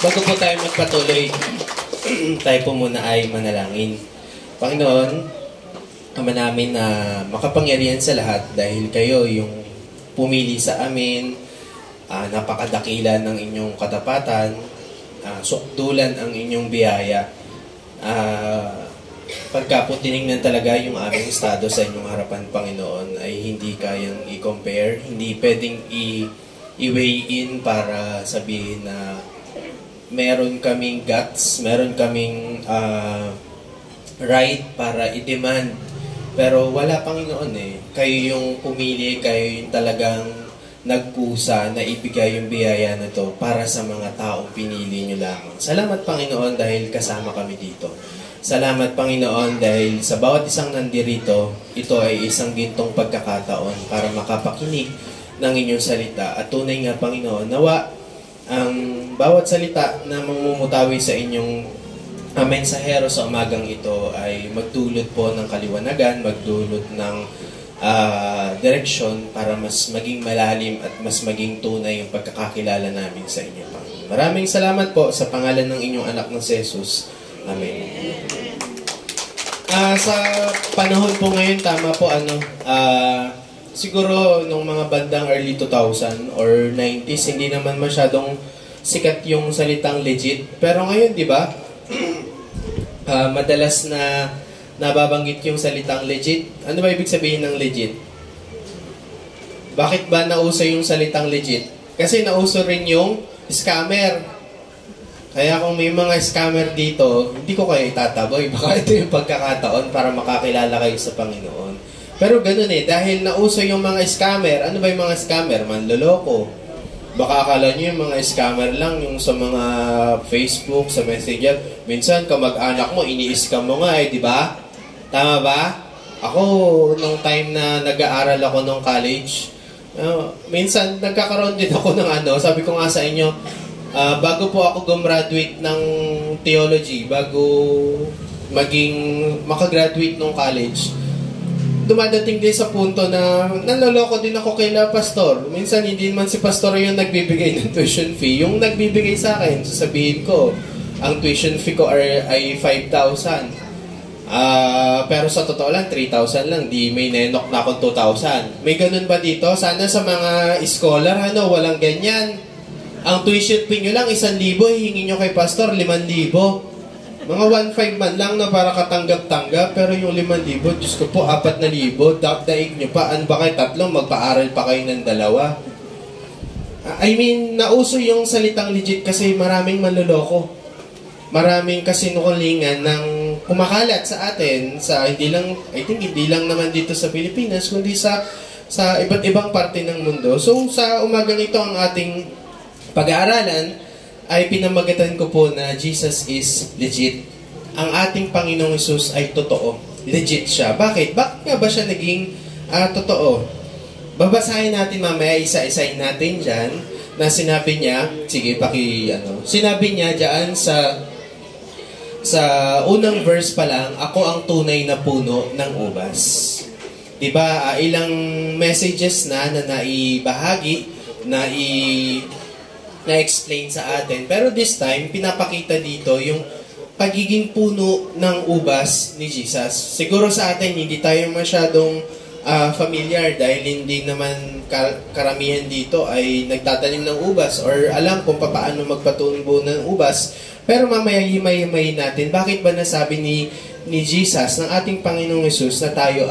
Bago po tayo magpatuloy, tayo po muna ay manalangin. Panginoon, Ama namin na makapangyarihan sa lahat dahil kayo yung pumili sa amin, napakadakila ng inyong katapatan, sukdulan ang inyong biyaya. Pagka po tinignan talaga yung aming estado sa inyong harapan, Panginoon, ay hindi kayang i-compare, hindi pwedeng i-weigh in para sabihin na meron kaming guts, meron kaming right para i-demand. Pero wala, Panginoon eh. Kayo yung pumili, kayo yung talagang nagkusa na ibigay yung biyaya na to para sa mga taong pinili nyo lamang. Salamat, Panginoon, dahil kasama kami dito. Salamat, Panginoon, dahil sa bawat isang nandirito, ito ay isang gintong pagkakataon para makapakinig ng inyong salita. At tunay nga, Panginoon, nawa ang bawat salita na mamumutawi sa inyong mensahero sa umagang ito ay magdulot po ng kaliwanagan, magdulot ng direksyon para mas maging malalim at mas maging tunay yung pagkakakilala namin sa inyo, Panginoon. Maraming salamat po sa pangalan ng inyong anak na si Jesus. Amen. Sa panahon po ngayon, tama po, siguro nung mga bandang early 2000 or 90s, hindi naman masyadong sikat yung salitang legit. Pero ngayon, di ba, madalas na nababanggit yung salitang legit. Ano ba ibig sabihin ng legit? Bakit ba nauso yung salitang legit? Kasi nauso rin yung scammer. Kaya kung may mga scammer dito, hindi ko kayo itataboy. Baka ito yung pagkakataon para makakilala kayo sa Panginoon. Pero ganun eh, dahil nauso yung mga scammer, ano ba yung mga scammer? Manloloko. Baka akala nyo yung mga scammer lang, yung sa mga Facebook, sa Messenger. Minsan, kamag-anak mo, ini-scam mo nga eh, di ba? Tama ba? Ako, nung time na nag-aaral ako nung college, minsan, nagkakaroon din ako ng sabi ko nga sa inyo, bago po ako gumraduate ng theology, bago makagraduate nung college, dumadating din sa punto na nanloloko din ako kay pastor. Minsan hindi man si pastor yung nagbibigay ng tuition fee. Yung nagbibigay sa akin, sasabihin ko, ang tuition fee ko ay 5,000. Pero sa totoo lang, 3,000 lang. Di may nenok na akong 2,000. May ganun ba dito? Sana sa mga scholar, walang ganyan. Ang tuition fee nyo lang, 1,000, hingin nyo kay pastor, 5,000. Mga 1,500 man lang na para katanggap-tanggap, pero yung 5,000, Diyos ko po, 4,000, daig nyo pa, ba kayo 3, magpaaral pa kayo ng 2. I mean, nauso yung salitang legit kasi maraming manloloko. Maraming kasinungalingan ng kumakalat sa atin, hindi lang naman dito sa Pilipinas, kundi sa iba't ibang parte ng mundo. So, sa umagang ito ang ating pag-aaralan, ay pinamagatan ko po na Jesus is legit. Ang ating Panginoong Hesus ay totoo. Legit siya. Bakit? Bakit nga ba siya naging totoo? Babasahin natin mamaya, isa-isahin natin dyan, na sinabi niya, sinabi niya dyan sa unang verse pa lang, ako ang tunay na puno ng ubas. Diba, ilang messages na naibahagi, na-explain sa atin. Pero this time, pinapakita dito yung pagiging puno ng ubas ni Jesus. Siguro sa atin, hindi tayo masyadong familiar dahil hindi naman karamihan dito ay nagtatanim ng ubas or alam kung paano magpatubo ng ubas. Pero mamaya himay-himay natin, bakit ba nasabi ni Jesus, ng ating Panginoong Hesus, na tayo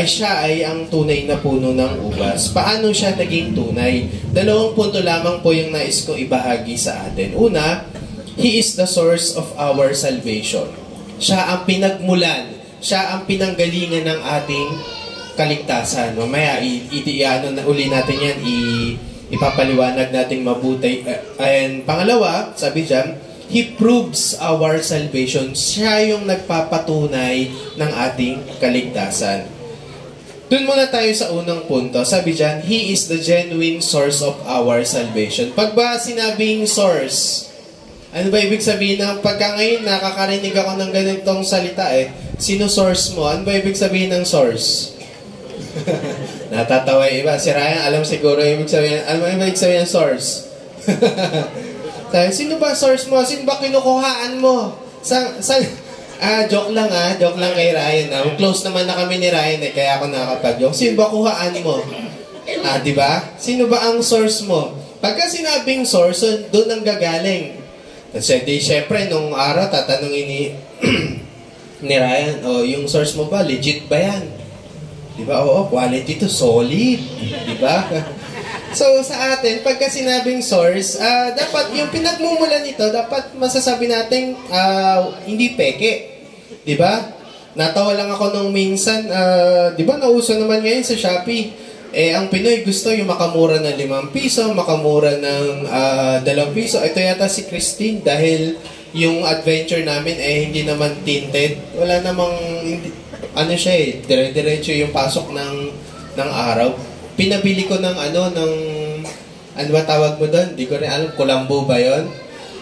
siya ay ang tunay na puno ng ubas. Paano siya naging tunay? 2 punto lamang po yung nais kong ibahagi sa atin. Una, He is the source of our salvation. Siya ang pinagmulan. Siya ang pinanggalingan ng ating kaligtasan. Mamaya, uli natin yan, ipapaliwanag natin mabuti. And pangalawa, sabi dyan, He proves our salvation. Siya yung nagpapatunay ng ating kaligtasan. Doon muna tayo sa unang punto. Sabi dyan, He is the genuine source of our salvation. Pag ba sinabing source, ano ba ibig sabihin ng pagka ngayon nakakarinig ako ng ganitong salita sino source mo? Ano ba ibig sabihin ng source? Natatawa yung iba. Si Ryan, alam siguro ibig sabihin. Ano ba ibig sabihin ng source? Sabi, sino ba source mo? Sino ba kinukuhaan mo? Joke lang joke lang kay Ryan. Close naman na kami ni Ryan kaya ako nakakapag-joke. Sino ba kuhaan mo? Di ba? Sino ba ang source mo? Pagka sinabing source, doon ang gagaling. Kasi syempre, nung araw, tatanungin ni Ryan, yung source mo ba, legit ba yan? Di ba? Oo, quality to, solid. Di ba? So, sa atin, pagka sinabing source, dapat yung pinagmumulan nito, dapat masasabi natin hindi peke. Di ba? Natawa lang ako nung minsan, di ba nauso naman ngayon sa Shopee, ang Pinoy gusto yung makamura ng 5 piso, makamura ng 2 piso. Ito yata si Christine, dahil yung adventure namin hindi naman tinted. Wala namang, dire-diretso yung pasok ng araw. Pinabili ko ng ano ba tawag mo doon? Di ko rin alam, kulambo ba yun?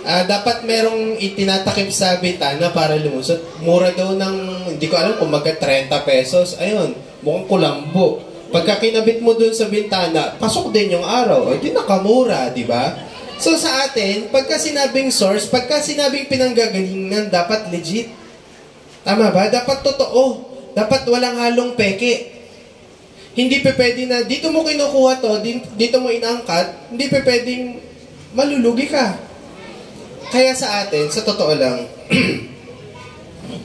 Dapat merong itinatakip sa bintana para lumusot. Mura daw ng, hindi ko alam kung magka 30 pesos. Ayun, mukhang kulambo. Pagka kinabit mo doon sa bintana, pasok din yung araw. Di nakamura, di ba? So sa atin, pagka sinabing source, pagka sinabing pinanggagalingan, dapat legit. Tama ba? Dapat totoo. Dapat walang halong peke. Hindi pa pwede na, dito mo kinukuha to, dito mo inangkat, hindi pa pwedeng malulugi ka. Kaya sa atin, sa totoo lang,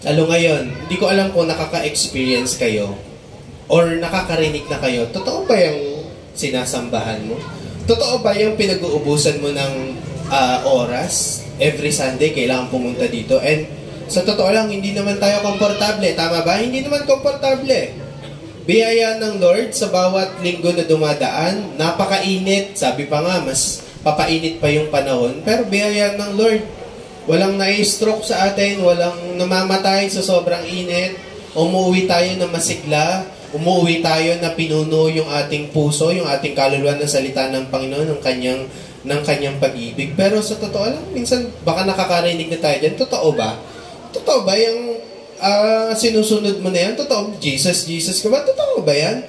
ngayon, hindi ko alam kung nakaka-experience kayo or nakakarinig na kayo, totoo ba yung sinasambahan mo? Totoo ba yung pinag-uubusan mo ng oras? Every Sunday, kailangan pumunta dito. And sa totoo lang, hindi naman tayo komportable. Tama ba? Hindi naman komportable. Biyaya ng Lord sa bawat linggo na dumadaan, napakainit. Sabi pa nga, mas papainit pa yung panahon. Pero biyaya ng Lord, walang na-stroke sa atin, walang namamatay sa sobrang init. Umuwi tayo na masigla, umuwi tayo na pinuno yung ating puso, yung ating kaluluwa ng salita ng Panginoon, ng kanyang pag-ibig. Pero sa totoo lang, minsan baka nakakarinig na tayo dyan, totoo ba? Totoo ba yung sinusunod mo na yan? Totoo, Jesus ka ba? Totoo ba yan?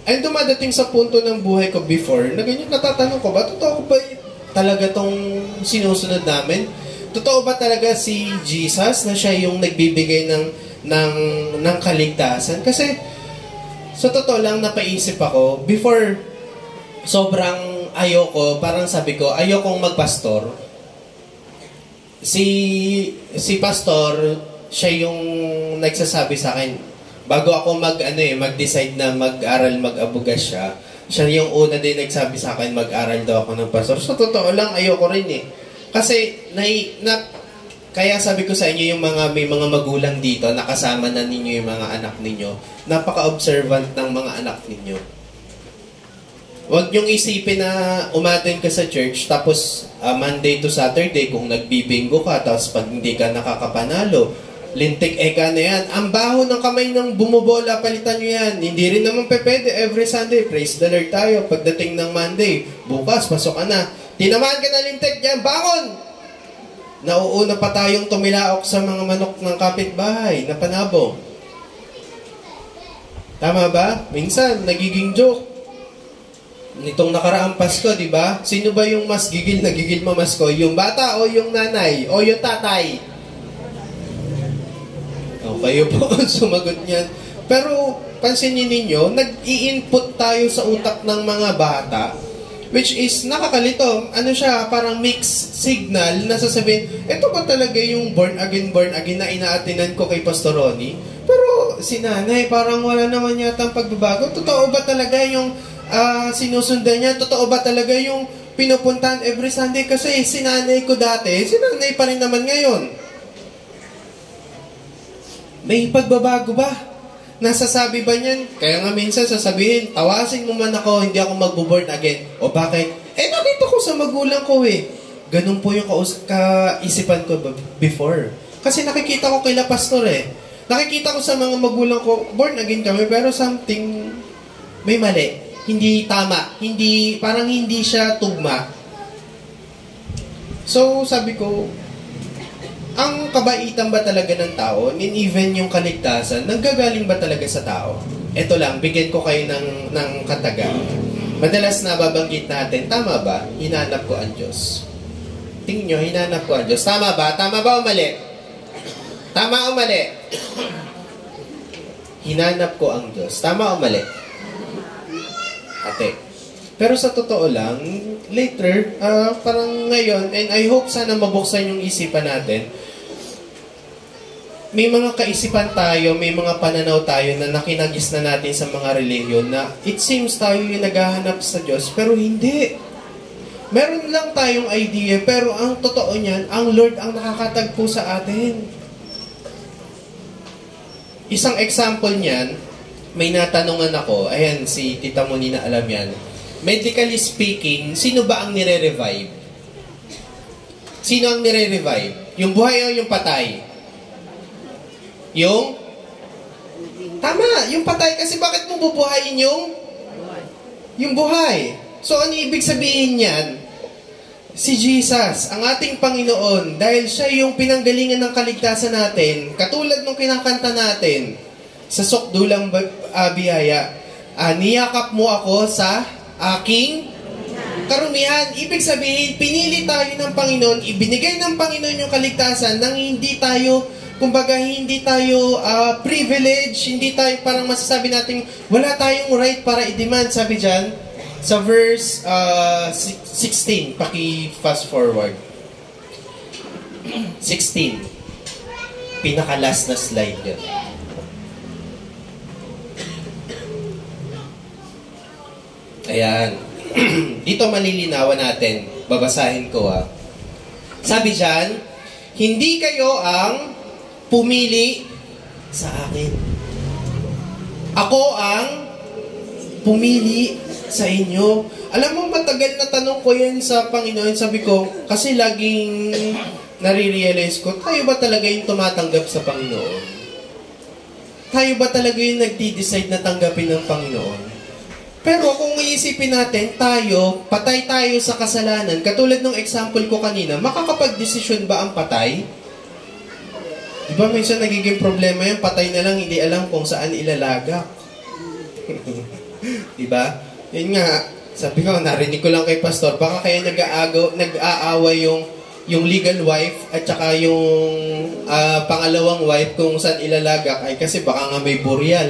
And dumadating sa punto ng buhay ko before, na ganyan natatanong ko ba, totoo ba talaga tong sinusunod namin? Totoo ba talaga si Jesus na siya yung nagbibigay ng kaligtasan? Kasi sa totoo lang napaisip ako, before sobrang ayoko, parang sabi ko, ayokong magpastor. Si pastor, siya yung nagsasabi sa akin, bago ako mag-decide na mag-aral, mag-abugas siya yung una din nagsabi sa akin, mag-aral daw ako ng pastor. So, totoo lang, ayoko rin Kasi, kaya sabi ko sa inyo, may mga magulang dito, nakasama na ninyo yung mga anak ninyo, napaka-observant ng mga anak ninyo. Huwag niyong isipin na umattend ka sa church, tapos Monday to Saturday, kung nagbibingo ka, tapos pag hindi ka nakakapanalo, lintik eka na yan. Ang baho ng kamay ng bumubola, palitan nyo yan. Hindi rin naman pwede every Sunday. Praise the Lord tayo. Pagdating ng Monday, bukas, pasok ka na. Tinamaan ka na lintik dyan, bangon! Nauuna pa tayong tumilaok sa mga manok ng kapitbahay na panabo. Tama ba? Minsan, nagiging joke. Nitong nakaraang Pasko, di ba? Sino ba yung mas gigil na gigil mamasko? Yung bata o yung nanay? O yung tatay? Kayo po ang sumagot niyan. Pero, pansinin ninyo, nag-i-input tayo sa utak ng mga bata, which is nakakalito. Ano siya, parang mixed signal na sasabihin, ito ba talaga yung born again na inaatinan ko kay Pastor Ronnie? Pero, si nanay, parang wala naman yata ang pagbabago. Totoo ba talaga yung sinusundan niya? Totoo ba talaga yung pinupuntahan every Sunday? Kasi si nanay ko dati, si nanay pa rin naman ngayon. May pagbabago ba? Nasasabi ba niyan? Kaya nga minsan sasabihin, tawasin mo man ako, hindi ako magbo-born again. O bakit? Nakita ko sa magulang ko Ganun po yung kaisipan ko before. Kasi nakikita ko kila pastor Nakikita ko sa mga magulang ko, born again kami, pero something may mali. Hindi tama. Parang hindi siya tugma. So, sabi ko, ang kabaitan ba talaga ng tao, and even yung kaligtasan, nanggagaling ba talaga sa tao? Ito lang, bigyan ko kayo ng kataga. Madalas nababanggit natin, tama ba? Hinanap ko ang Diyos. Tingin nyo, hinanap ko ang Diyos. Tama ba? Tama ba o mali? Tama o mali? Hinanap ko ang Diyos. Tama o mali? Ate. Pero sa totoo lang, later, parang ngayon, and I hope sana mabuksan yung isipan natin, may mga kaisipan tayo, may mga pananaw tayo na nakinagis na natin sa mga relihiyon na it seems tayo yung naghahanap sa Diyos, pero hindi. Meron lang tayong idea, pero ang totoo niyan, ang Lord ang nakakatagpo sa atin. Isang example niyan, may natanungan ako, ayan, si Tita Moni na alam yan. Medically speaking, sino ba ang nire-revive? Sino ang nire-revive? Yung buhay o yung patay? Yung? Tama, yung patay. Kasi bakit mo bubuhayin yung buhay? So, ano ibig sabihin niyan? Si Jesus, ang ating Panginoon, dahil siya yung pinanggalingan ng kaligtasan natin, katulad nung kinakanta natin, sa sukdulang biyaya, niyakap mo ako sa aking karumihan. Ibig sabihin, pinili tayo ng Panginoon, ibinigay ng Panginoon yung kaligtasan nang hindi tayo, kumbaga, hindi tayo privilege, hindi tayo parang masasabi natin, wala tayong right para i-demand. Sabi dyan, sa verse 16, paki-fast forward. 16. Pinaka-last na slide yun. Ayan. Dito malilinawan natin. Babasahin ko Sabi dyan, hindi kayo ang pumili sa akin. Ako ang pumili sa inyo. Alam mo, matagal na tanong ko yan sa Panginoon. Sabi ko, kasi laging nare-realize ko, tayo ba talaga yung tumatanggap sa Panginoon? Tayo ba talaga yung nagdi-decide na tanggapin ng Panginoon? Pero kung iisipin natin, tayo, patay tayo sa kasalanan. Katulad ng example ko kanina, makakapag-desisyon ba ang patay? Diba minsan nagiging problema yung patay na lang, hindi alam kung saan ilalagak. Diba? Yun nga, sabi ko, narinig ko lang kay Pastor, baka kaya nag-aaway yung legal wife at saka yung pangalawang wife kung saan ilalagak ay kasi baka nga may burial,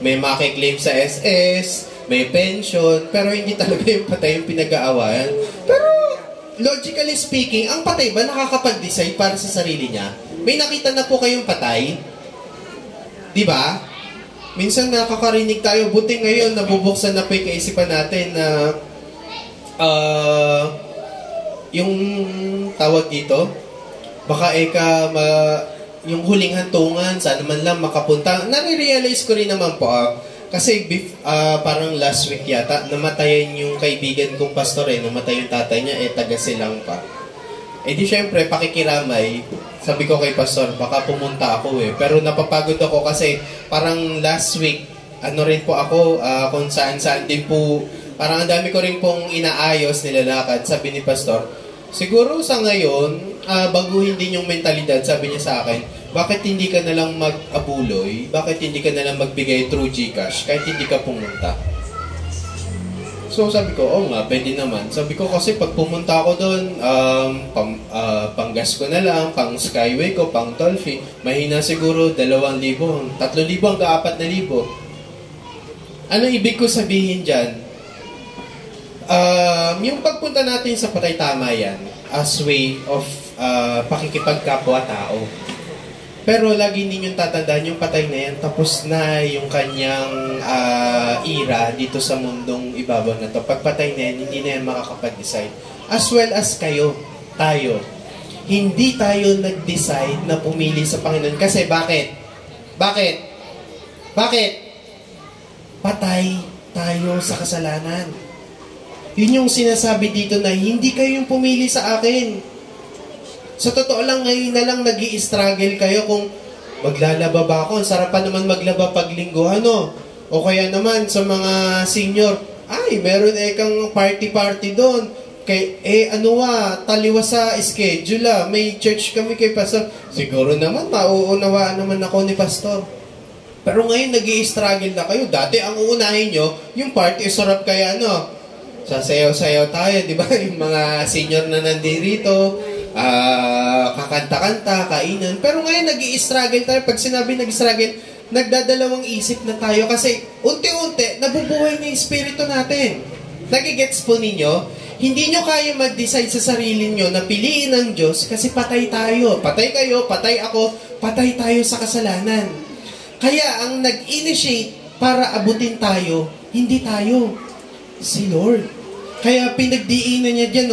may makiklaim sa SS, may pension, pero hindi talaga yung patay yung pinag-aawayan. Pero, logically speaking, ang patay ba nakakapag-decide para sa sarili niya? May nakita na po kayong patay? Diba? Minsan nakakarinig tayo, buti ngayon nabubuksan na po yung kaisipan natin na yung tawag dito, baka yung huling hantungan, saan man lang makapunta. Nare-realize ko rin naman po, kasi parang last week yata, namatayan yung kaibigan kong pastor namatay yung tatay niya, taga Silang pa. Di syempre, pakikiramay, sabi ko kay pastor, baka pumunta ako Pero napapagod ako kasi parang last week, rin po ako, kung saan-saan din po, parang ang dami ko rin pong inaayos, nilalakad. Sabi ni pastor, siguro sa ngayon, baguhin din yung mentalidad, sabi niya sa akin, bakit hindi ka nalang mag-abuloy? Bakit hindi ka nalang magbigay through GCash kahit hindi ka pumunta? So sabi ko, nga, pwede naman. Sabi ko kasi pag pumunta ako doon, pang-gas ko na lang, pang skyway ko, pang toll fee, mahina siguro 2,000, 3,000 hanggang 4,000. Ano ibig ko sabihin dyan? Yung pagpunta natin sa patay, tama yan, as way of pakikipagkapwa-tao. Pero lagi ninyong tatandaan yung patay na yan, tapos na yung kanyang era dito sa mundong ibabaw na to. Pagpatay na yan, hindi na yan makakapag-decide. As well as kayo, tayo. Hindi tayo nag-decide na pumili sa Panginoon. Kasi bakit? Bakit? Bakit? Patay tayo sa kasalanan. Yun yung sinasabi dito na hindi kayo yung pumili sa akin. Sa totoo lang, ngayon na lang nag-i-struggle kayo kung maglalaba ba ako. Sarap pa naman maglaba pag linggo, O kaya naman sa mga senior, ay, meron kang party-party doon. Taliwa sa schedule May church kami kay Pastor. Siguro naman, mauunawaan naman ako ni Pastor. Pero ngayon, nag-i-struggle na kayo. Dati, ang uunahin nyo, yung party, sarap kaya, sasayaw-sayaw tayo, di ba? Yung mga senior na nandito, kakanta-kanta, kainan. Pero ngayon, nag-i-struggle tayo. Pag sinabi nag-struggle, nagdadalawang isip na tayo kasi unti-unti, nabubuhay na yung espiritu natin. Nagigets po ninyo? Hindi nyo kaya mag-decide sa sarili nyo na piliin ng Diyos kasi patay tayo. Patay kayo, patay ako, patay tayo sa kasalanan. Kaya ang nag-initiate para abutin tayo, hindi tayo. Si Lord. Kaya pinagdiinan niya dyan,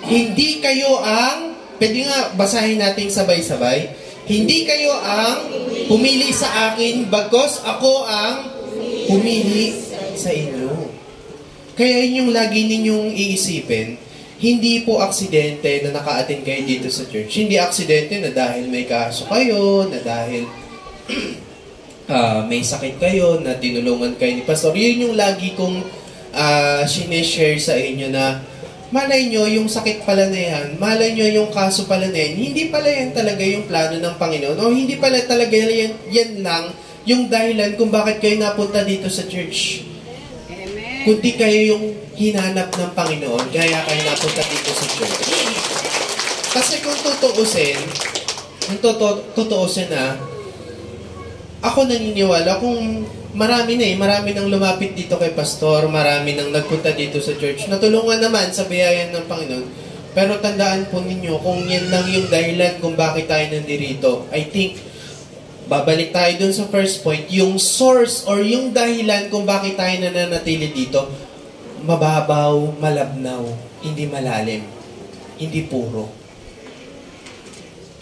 hindi kayo ang, pwede nga basahin natin sabay-sabay, hindi kayo ang pumili sa akin, bagos ako ang pumili sa inyo. Kaya yun yung lagi ninyong iisipin, hindi po aksidente na naka-attend kayo dito sa church. Hindi aksidente na dahil may kaso kayo, na dahil may sakit kayo, na tinulungan kayo ni Pastor. Yun yung lagi kong sineshare sa inyo na malay nyo yung sakit pala na yan, malay nyo yung kaso pala na yan, hindi pala yan talaga yung plano ng Panginoon, o hindi pala talaga yan lang yung dahilan kung bakit kayo napunta dito sa church. Kundi kayo yung hinanap ng Panginoon, kaya kayo napunta dito sa church. Kasi kung tutuusin na, ako naniniwala kung marami nang lumapit dito kay Pastor, marami nang nagpunta dito sa church, natulungan naman sa biyaya ng Panginoon. Pero tandaan po ninyo, kung yan lang yung dahilan kung bakit tayo nandito, I think, babalik tayo dun sa first point, yung source or yung dahilan kung bakit tayo nananatili dito, mababaw, malabnaw, hindi malalim, hindi puro.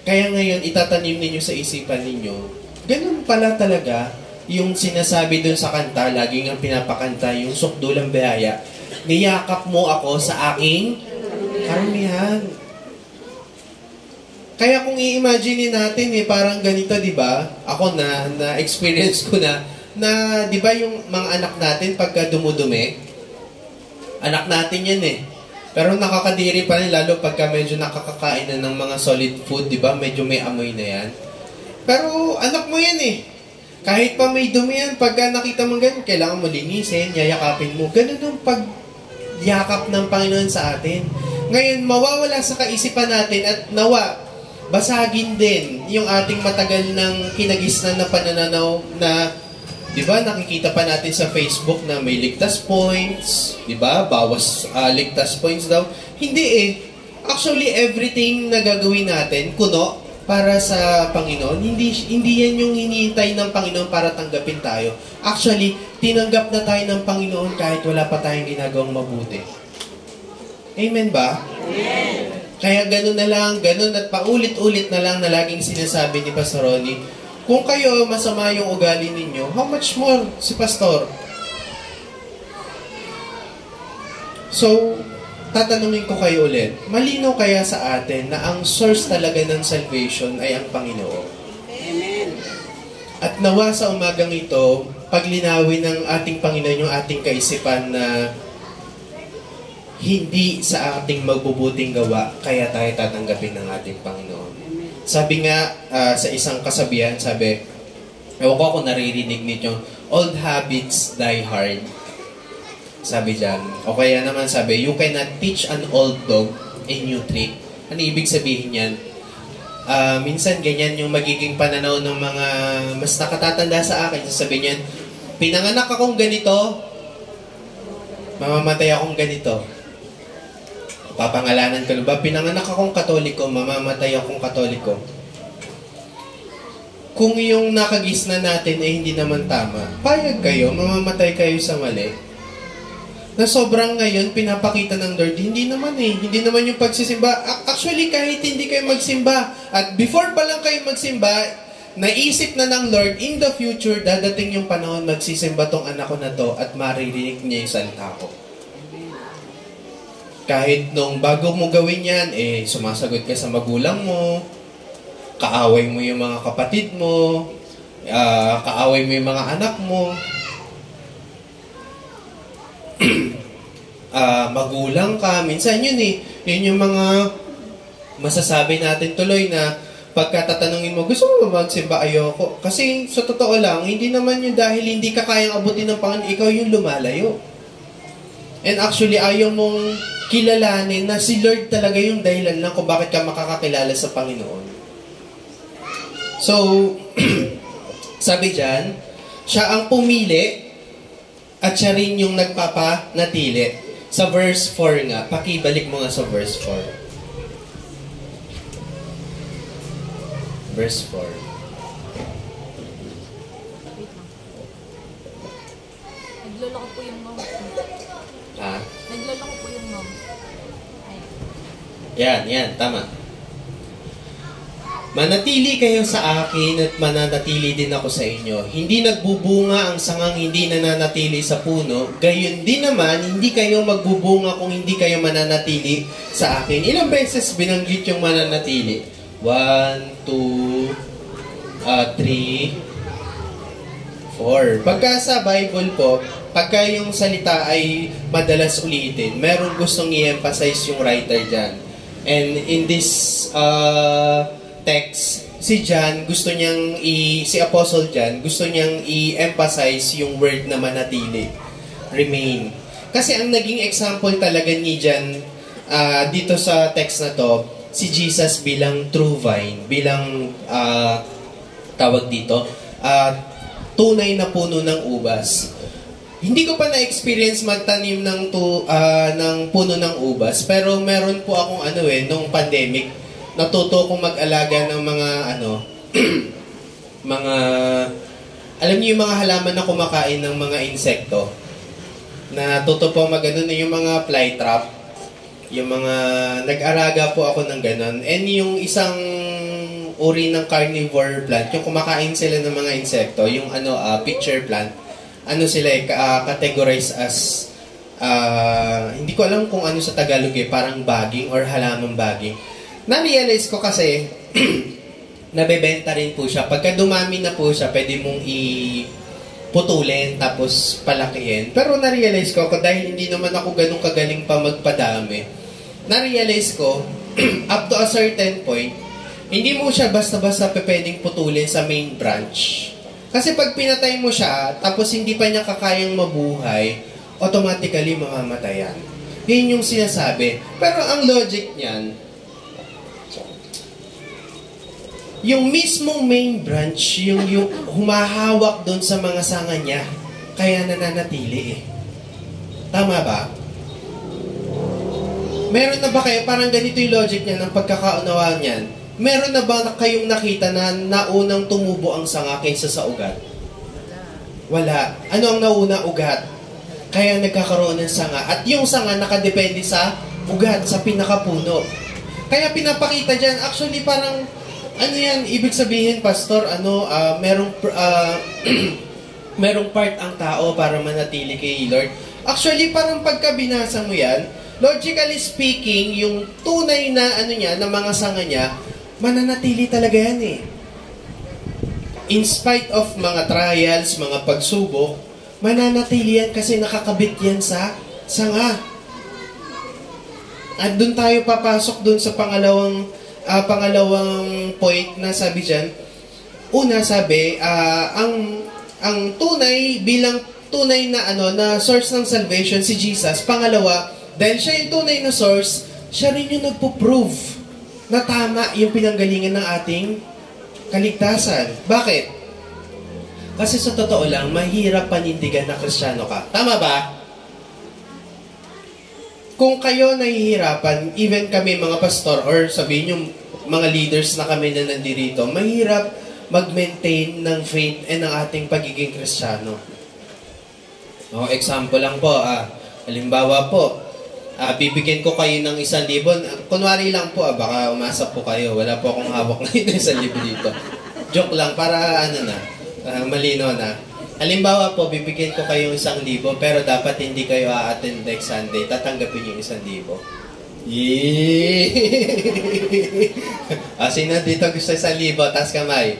Kaya ngayon, itatanim ninyo sa isipan ninyo, ganun pala talaga yung sinasabi dun sa kanta, laging ang pinapakanta, yung sukdulang biyaya, niyakap mo ako sa aking karumihan. Kaya kung i-imagine natin, parang ganito, di ba? Ako na-experience ko na, di ba yung mga anak natin, pagka dumudumi, anak natin yan Pero nakakadiri pa rin, lalo pagka medyo nakakakain na ng mga solid food, di ba? Medyo may amoy na yan. Pero anak mo yan Kahit pa may dumi yan, pagka nakita mo ganun, kailangan mo linisin, yayakapin mo. Ganun yung pagyakap ng Panginoon sa atin. Ngayon, mawawala sa kaisipan natin at basagin din yung ating matagal ng kinagisnan na panananaw na, di ba, nakikita pa natin sa Facebook na may ligtas points, di ba, bawas ligtas points daw. Hindi Actually, everything na gagawin natin, kuno, para sa Panginoon, hindi yan yung hinihintay ng Panginoon para tanggapin tayo. Actually, tinanggap na tayo ng Panginoon kahit wala pa tayong ginagawang mabuti. Amen ba? Amen. Kaya ganun at paulit-ulit na lang na laging sinasabi ni Pastor Ronnie, kung kayo masama yung ugali ninyo, how much more si Pastor? So, tatanungin ko kayo ulit, malinaw kaya sa atin na ang source talaga ng salvation ay ang Panginoon? Amen. At nawa sa umagang ito, paglinawin ng ating Panginoon yung ating kaisipan na hindi sa ating magbubuting gawa, kaya tayo tatanggapin ng ating Panginoon. Sabi nga sa isang kasabihan, ewan ko kung naririnig ninyo, old habits die hard. Sabi dyan. O kaya naman you cannot teach an old dog a new trick. Ano ibig sabihin yan? Minsan ganyan yung magiging pananaw ng mga mas nakatatanda sa akin. Sasabihin niyan, pinanganak akong ganito, mamamatay akong ganito. Papangalanan ko ba? Pinanganak akong Katoliko, mamamatay akong Katoliko. Kung yung nakagisna natin ay hindi naman tama, payag kayo, mamamatay kayo sa mali. Na sobrang ngayon, pinapakita ng Lord, hindi naman hindi naman yung pagsisimba. Actually, kahit hindi kayo magsimba, at before pa lang kayo magsimba, naisip na ng Lord, in the future, dadating yung panahon, magsisimba tong anak ko na to, at maririnig niya yung salita ko. Kahit nung bago mo gawin yan, sumasagot ka sa magulang mo, kaaway mo yung mga kapatid mo, kaaway mo yung mga anak mo, magulang ka, minsan yun yun yung mga masasabi natin tuloy na pagkatatanungin mo, gusto mo ba magsimba? Ayoko. Kasi sa totoo lang, hindi naman yun dahil hindi ka kayang abutin ng Panginoon, ikaw yung lumalayo. And actually, ayaw mong kilalanin na si Lord talaga yung dahilan lang kung bakit ka makakakilala sa Panginoon. So, sabi dyan, siya ang pumili at siya rin yung nagpapanatili. Sa verse 4 nga, pakibalik mo nga sa verse 4. Verse 4. Nagloloko po yung mom. Ha? Nagloloko po yung mom. Yan, tama. Manatili kayo sa akin at mananatili din ako sa inyo. Hindi nagbubunga ang sangang hindi nananatili sa puno. Gayon din naman, hindi kayo magbubunga kung hindi kayo mananatili sa akin. Ilang beses binanggit yung mananatili? 1, 2, 3, 4. Pagka sa Bible po, pagka yung salita ay madalas ulitin, meron gustong i-emphasize yung writer dyan. And in this text, si John, si Apostle John, gusto niyang i-emphasize yung word na manatili. Remain. Kasi ang naging example talaga ni John dito sa text na to, si Jesus bilang true vine, bilang tawag dito, tunay na puno ng ubas. Hindi ko pa na-experience magtanim ng puno ng ubas, pero meron po akong nung pandemic, natuto kong mag-alaga ng mga mga, alam niyo yung mga halaman na kumakain ng mga insekto. Natuto po yung mga fly trap, yung mga nag-araga po ako ng ganon. And yung isang uri ng carnivore plant, yung kumakain sila ng mga insekto, yung pitcher plant, sila categorized as hindi ko alam kung ano sa Tagalog parang baging or halamang baging. Na-realize ko kasi nabebenta rin po siya. Pagka dumami na po siya, pwede mong putulin tapos palakihin. Pero na-realize ko dahil hindi naman ako ganun kagaling pa magpadami, na-realize ko up to a certain point, hindi mo siya basta-basta pwedeng putulin sa main branch. Kasi pag pinatay mo siya, tapos hindi pa niya kakayang mabuhay, automatically mamamatay yan. Yun yung sinasabi. Pero ang logic niyan, yung mismong main branch, yung humahawak doon sa mga sanga niya, kaya nananatili Tama ba? Meron na ba kayo, parang ganito yung logic niya ng pagkakaunawaan niyan, meron na ba kayong nakita na naunang tumubo ang sanga kaysa sa ugat? Wala. Ano ang nauna? Ugat. Kaya nagkakaroon ng sanga. At yung sanga nakadepende sa ugat, sa pinakapuno. Kaya pinapakita dyan, actually parang, ibig sabihin, Pastor, merong part ang tao para manatili kay Lord. Actually, parang pagka binasa mo yan, logically speaking, yung tunay na na mga sanga niya, mananatili talaga yan In spite of mga trials, mga pagsubok, mananatili yan kasi nakakabit yan sa sanga. At doon tayo papasok doon sa pangalawang point na sabi dyan. Una sabi, ang tunay bilang tunay na na source ng salvation si Jesus. Pangalawa, dahil siya yung tunay na source, siya rin yung nagpo-prove na tama yung pinanggalingan ng ating kaligtasan. Bakit? Kasi sa totoo lang, mahirap panindigan na Kristiyano ka. Tama ba? Kung kayo nahihirapan, even kami mga pastor, or sabihin yung mga leaders na kami na nandirito, mahirap mag-maintain ng faith and ng ating pagiging Kristiyano. Example lang po, halimbawa po, bibigyan ko kayo ng 1,000. Kunwari lang po, baka umasa po kayo, wala po akong hawak na 1,000 dito. Joke lang, para malino na. Halimbawa po, bibigyan ko kayo 1,000, pero dapat hindi kayo a-attend next Sunday. Tatanggapin yung 1,000. Yee! Sino dito gusto 1,000? Taas kamay.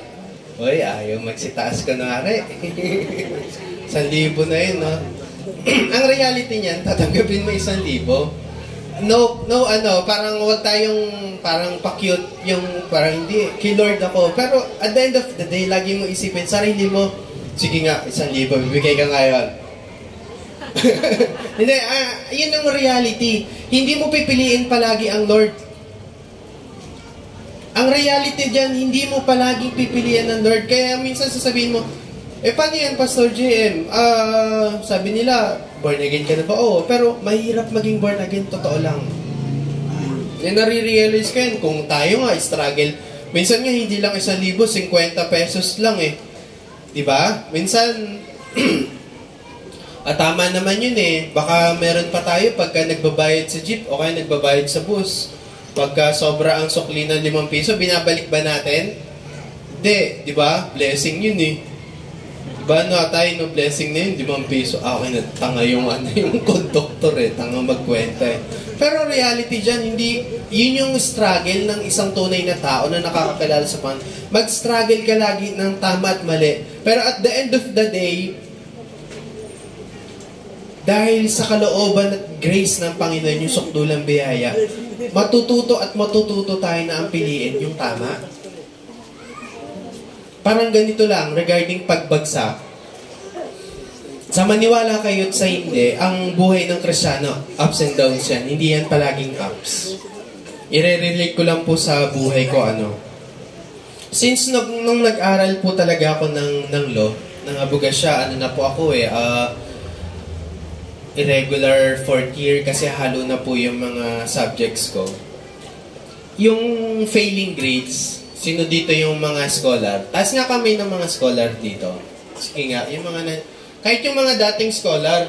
Uy, ayaw magsitaas ka na nga 1,000 na yun, no? Ang reality niyan, tatanggapin mo 1,000. No, parang wag tayong parang pa-cute yung parang hindi, kay Lord ako. Pero at the end of the day, lagi mo isipin, sarili mo, sige nga, 1,000, bibigay ka ngayon. Hindi, yun ang reality. Hindi mo pipiliin palagi ang Lord. Ang reality dyan, hindi mo palagi pipilian ng Lord. Kaya minsan sasabihin mo, paano yan, Pastor JM? Sabi nila, born again ka na ba? Oo, pero mahirap maging born again, totoo lang. Nare-realize ko yan, kung tayo nga, struggle. Minsan nga, hindi lang 1,000, 50 pesos lang eh. Diba? Minsan, tama naman yun eh. Baka meron pa tayo pagka nagbabayad sa jeep o kaya nagbabayad sa bus. Pagka sobra ang sukli ng 5 piso, binabalik ba natin? Hindi, di ba? Blessing yun eh. Diba tayo no blessing na yun, 5 piso. Okay na, tanga yung conductor eh, tanga magkwenta eh. Pero reality dyan, hindi, yun yung struggle ng isang tunay na tao na nakakakilala sa Panginoon. Mag-struggle ka lagi ng tama at mali. Pero at the end of the day, dahil sa kalooban at grace ng Panginoon, yung sukdulang biyaya, matututo tayo na ang piliin yung tama. Parang ganito lang, regarding pagbagsak. Sa maniwala kayo at sa hindi, ang buhay ng Kristiyano, ups and downs yan. Hindi yan palaging ups. I-relate ko lang po sa buhay ko, Since nung nag-aral po talaga ako ng law, ng abogasya, na po ako irregular 4th year kasi halo na po yung mga subjects ko. Yung failing grades, sino dito yung mga scholar? Taas nga kami ng mga scholar dito. Sige nga, yung kahit yung mga dating scholar,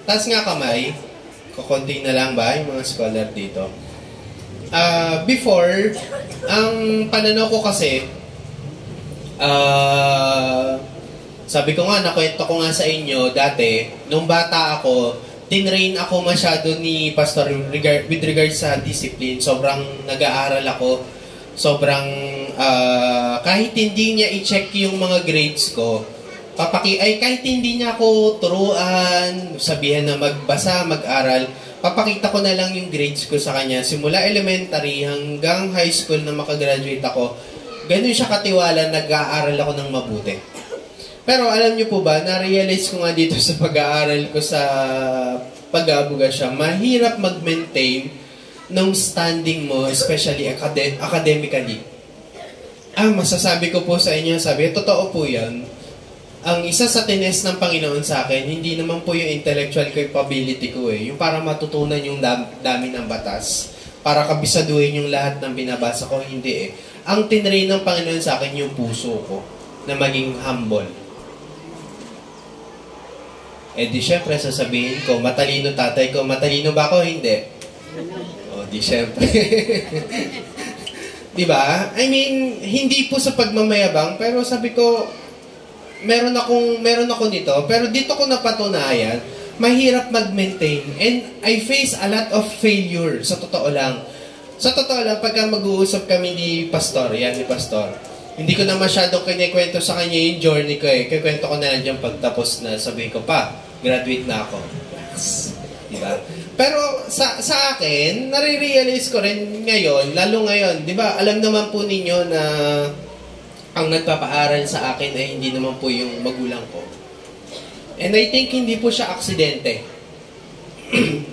taas nga kamay. Kukunti na lang ba yung mga scholar dito? Before, ang pananaw ko kasi, sabi ko nga, nakwento ko nga sa inyo dati, nung bata ako, tinrain ako masyado ni Pastor with regards sa discipline. Sobrang nag-aaral ako. Sobrang, kahit hindi niya i-check yung mga grades ko, kahit hindi niya ako turuan, sabihan na magbasa, mag-aral, papakita ko na lang yung grades ko sa kanya. Simula elementary hanggang high school na makagraduate ako, ganun siya katiwala, nag-aaral ako ng mabuti. Pero alam niyo po ba, na-realize ko nga dito sa pag-aaral ko sa pag-aabogasya, mahirap mag-maintain ng standing mo, especially academically. Masasabi ko po sa inyo, totoo po yan. Ang isa sa tines ng Panginoon sa akin, hindi naman po yung intellectual capability ko eh. Yung para matutunan yung dami ng batas. Para kabisaduhin yung lahat ng binabasa ko, hindi eh. Ang tinrain ng Panginoon sa akin yung puso ko na maging humble. Di syempre sasabihin ko, matalino tatay ko, matalino ba ako? Hindi. Di syempre. Diba? I mean, hindi po sa pagmamayabang, pero sabi ko, meron ako nito, pero dito ko napatunayan, mahirap mag-maintain. And I face a lot of failure, sa totoo lang. Sa totoo lang, pagka mag-uusap kami ni Pastor, hindi ko na masyadong kinikwento sa kanya yung journey ko eh. Kikwento ko na lang dyan pagtapos na sabihin ko pa, graduate na ako. Diba? Pero sa akin, nare-realize ko rin ngayon, lalo ngayon, diba, alam naman po ninyo na ang nagpapaaral sa akin ay hindi naman po yung magulang ko. And I think hindi po siya aksidente.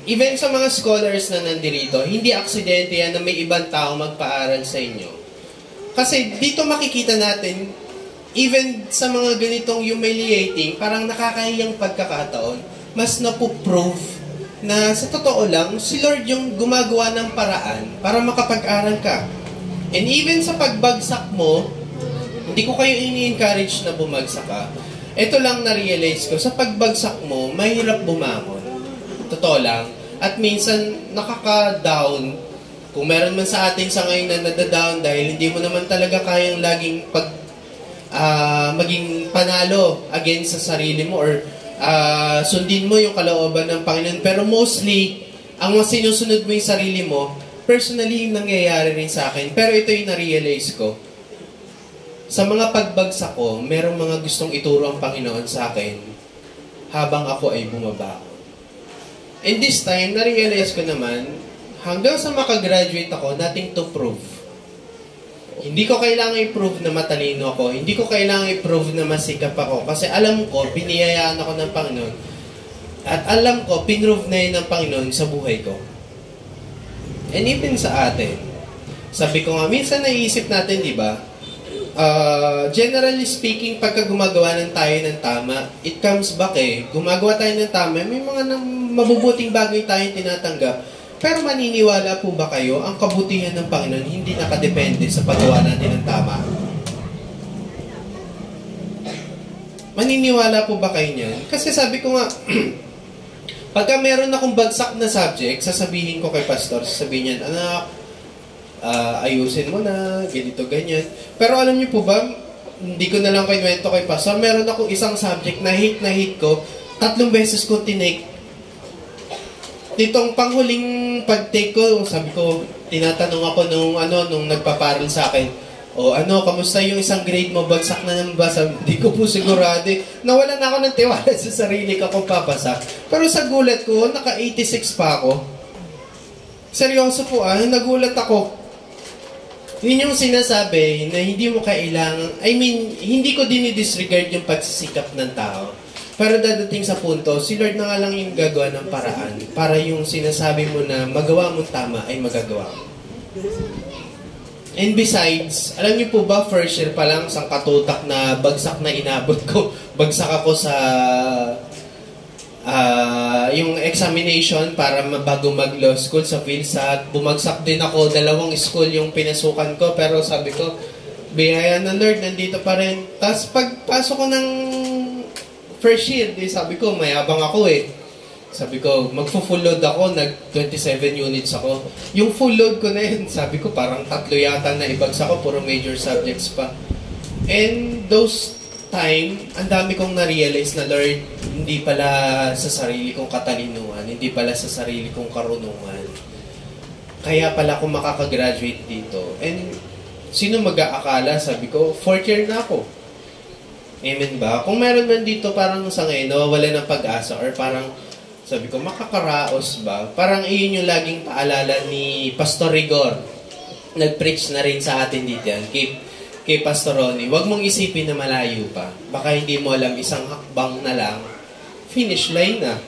Even sa mga scholars na nandirito, hindi aksidente yan na may ibang tao magpaaral sa inyo. Kasi dito makikita natin, even sa mga ganitong humiliating, parang nakakahiyang pagkakataon, mas napuprove na sa totoo lang, si Lord yung gumagawa ng paraan para makapag-aral ka. And even sa pagbagsak mo, hindi ko kayo ini-encourage na bumagsak ka. Ito lang na-realize ko, sa pagbagsak mo, mahirap bumangon. Totoo lang. At minsan, nakaka-down. Kung meron man sa atin sa ngayon na nadadown dahil hindi mo naman talaga kayang laging maging panalo against sa sarili mo or sundin mo yung kalooban ng Panginoon. Pero mostly, ang sinusunod mo yung sarili mo, personally yung nangyayari rin sa akin. Pero ito yung na-realize ko. Sa mga pagbagsak ko, merong mga gustong ituro ang Panginoon sa akin habang ako ay bumaba. And this time, na-realize ko naman, hanggang sa makagraduate ako, nothing to prove. Hindi ko kailangan i-prove na matalino ako. Hindi ko kailangan i-prove na masikap ako. Kasi alam ko, biniyayaan ako ng Panginoon. At alam ko, pinrove na yun ng Panginoon sa buhay ko. And even sa atin. Sabi ko nga, minsan naiisip natin, di ba? Generally speaking, pagka gumagawa ng tayo ng tama, it comes back gumagawa tayo ng tama, may mga mabubuting bagay tayong tinatanggap. Pero maniniwala po ba kayo, ang kabutihan ng Panginoon hindi nakadepende sa paggawa natin ng tama? Maniniwala po ba kayo niyan? Kasi sabi ko nga, pagka meron akong bagsak na subject, sasabihin ko kay pastor, sasabihin niyan, anak, ayusin mo na, ganito, ganyan. Pero alam niyo po ba, hindi ko na lang kinuwento kay pastor, meron akong isang subject na hate ko, 3 beses ko tinake. Ditong panghuling pag-take ko, sabi ko, tinatanong ako nung nagpaparal sa akin, kamusta yung isang grade mo, bagsak na naman ba? Hindi ko po sigurado. Nawala na ako ng tiwala sa sarili ko kung papasa. Pero sa gulat ko, naka-86 pa ako. Seryoso po nagulat ako. Yun yung sinasabi na hindi mo kailangan, hindi ko dinidisregard yung pagsisikap ng tao. Pero dadating sa punto, si Lord na nga lang yung gagawa ng paraan para yung sinasabi mo na magawa mo tama ay magagawa mo. And besides, alam niyo po ba, first year pa lang, isang katutak na bagsak na inabot ko. Bagsak ako sa yung examination para bago mag-law school sa PhilSat. Bumagsak din ako, 2 school yung pinasukan ko. Pero sabi ko, biyaya ng Lord, nandito pa rin. Tapos pagpasok ko ng first year, sabi ko, mayabang ako Sabi ko, magpo-full load ako, nag-27 units ako. Yung full load ko na yun, sabi ko, parang 3 yata na ibagsak ko, puro major subjects pa. And those time, ang dami kong na-realize na, Lord, hindi pala sa sarili kong katalinuhan, hindi pala sa sarili kong karunungan. Kaya pala ako makakagraduate dito. And sino mag-aakala, sabi ko, 4th year na ako. Amen ba? Kung meron man dito parang sa ngayon, nawawala ng pag-asa or parang sabi ko, makakaraos ba? Parang iyon yung laging paalala ni Pastor Rigor. Nag-preach na rin sa atin dito yan. Kay Pastor Ronnie, huwag mong isipin na malayo pa. Baka hindi mo alam, isang hakbang na lang, finish line na.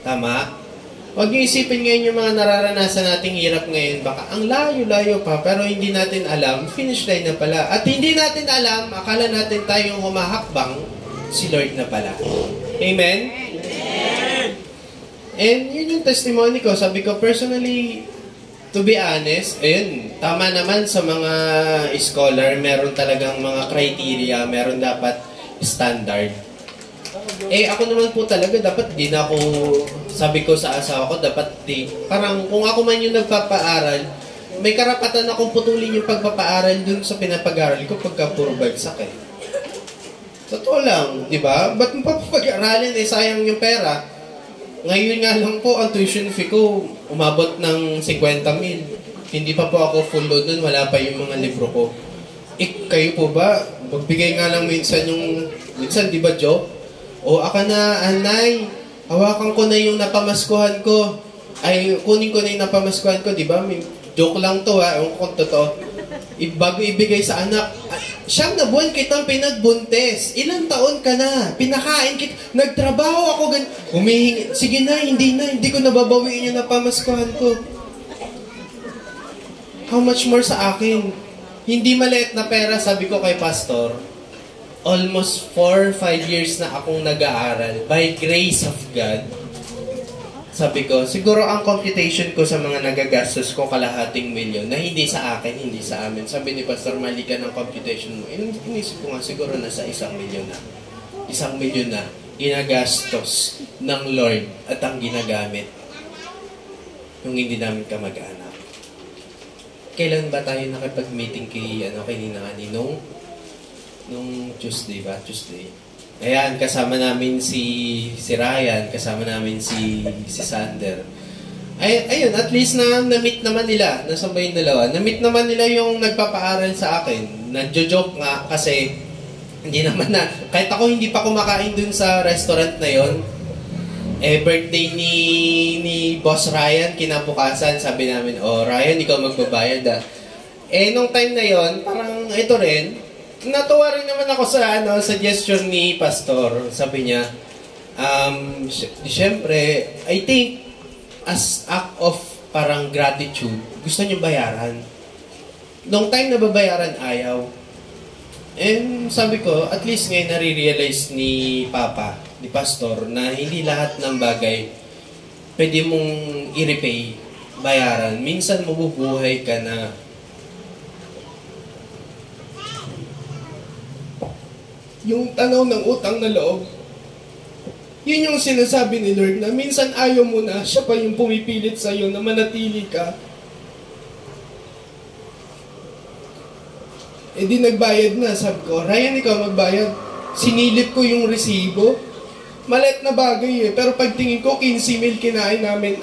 Tama? Huwag niyo isipin ngayon yung mga nararanasan nating hirap ngayon. Baka ang layo-layo pa, pero hindi natin alam, finish line na pala. At hindi natin alam, akala natin tayong humahakbang, si Lord na pala. Amen? Amen! And yun yung testimony ko. Sabi ko, personally, to be honest, ayun, tama naman sa mga scholar, meron talagang mga criteria, meron dapat standard. Ako naman po talaga, dapat di na ako, sabi ko sa asawa ko, dapat di. Parang kung ako man yung nagpapaaral, may karapatan akong putulin yung pagpapaaral dun sa pinapag-aral ko pagka puro bagsak Totoo lang, di ba? Ba't mo papag-aralin? Sayang yung pera. Ngayon nga lang po, ang tuition fee ko, umabot ng 50,000. Hindi pa po ako full load nun, wala pa yung mga libro ko. Kayo po ba? Magbigay nga lang minsan, di ba, Joe? Aka na, anay, hawakan ko na yung napamaskuhan ko. Kunin ko na yung napamaskuhan ko, di ba? Joke lang to, ewan ko kung totoo. Bago ibigay sa anak, 9 na buwan kitang pinagbuntes. Ilang taon ka na? Pinakain kita. Nagtrabaho ako humihingi. Sige na, hindi ko nababawiin yung napamaskuhan ko. How much more sa akin? Hindi maliit na pera, sabi ko kay pastor. Almost 4-5 years na akong nag-aaral. By grace of God. Sabi ko, siguro ang computation ko sa mga nagagastos ko 1/2 milyon na hindi sa akin, hindi sa amin. Sabi ni Pastor, mali ka ng computation mo. Inisip ko nga, siguro nasa 1 milyon na. 1 milyon na ginagastos ng Lord at ang ginagamit yung hindi namin kamag-anak. Kailan ba tayo nakipag-meeting kay Nina Ninong? Nung Tuesday ba? Tuesday. Ayan, kasama namin si Ryan, kasama namin si Sander. Ayun, at least na-meet naman nila, nasabay yung dalawa. Na-meet naman nila yung nagpapaaral sa akin. Nagjo-joke nga kasi hindi naman kahit ako hindi pa kumakain dun sa restaurant na yon. Birthday ni Boss Ryan, kinabukasan, sabi namin, Ryan, ikaw magbabayad nung time na yon, parang ito rin, natuwa rin naman ako sa suggestion ni Pastor. Sabi niya, Siyempre, I think, as act of parang gratitude, gusto niyo bayaran. Nung time na babayaran, ayaw. And sabi ko, at least ngayon nare-realize ni Papa, ni Pastor, na hindi lahat ng bagay pwede mong i-repay, bayaran. Minsan mabubuhay ka na yung tanaw ng utang na loob. Yun yung sinasabi ni Lord na minsan ayaw mo na, siya pa yung pumipilit sa'yo na manatili ka. Eh di nagbayad na, sabi ko, Ryan, ikaw magbayad. Sinilip ko yung resibo. Maliit na bagay eh, pero pagtingin ko, 15 mil kinain namin.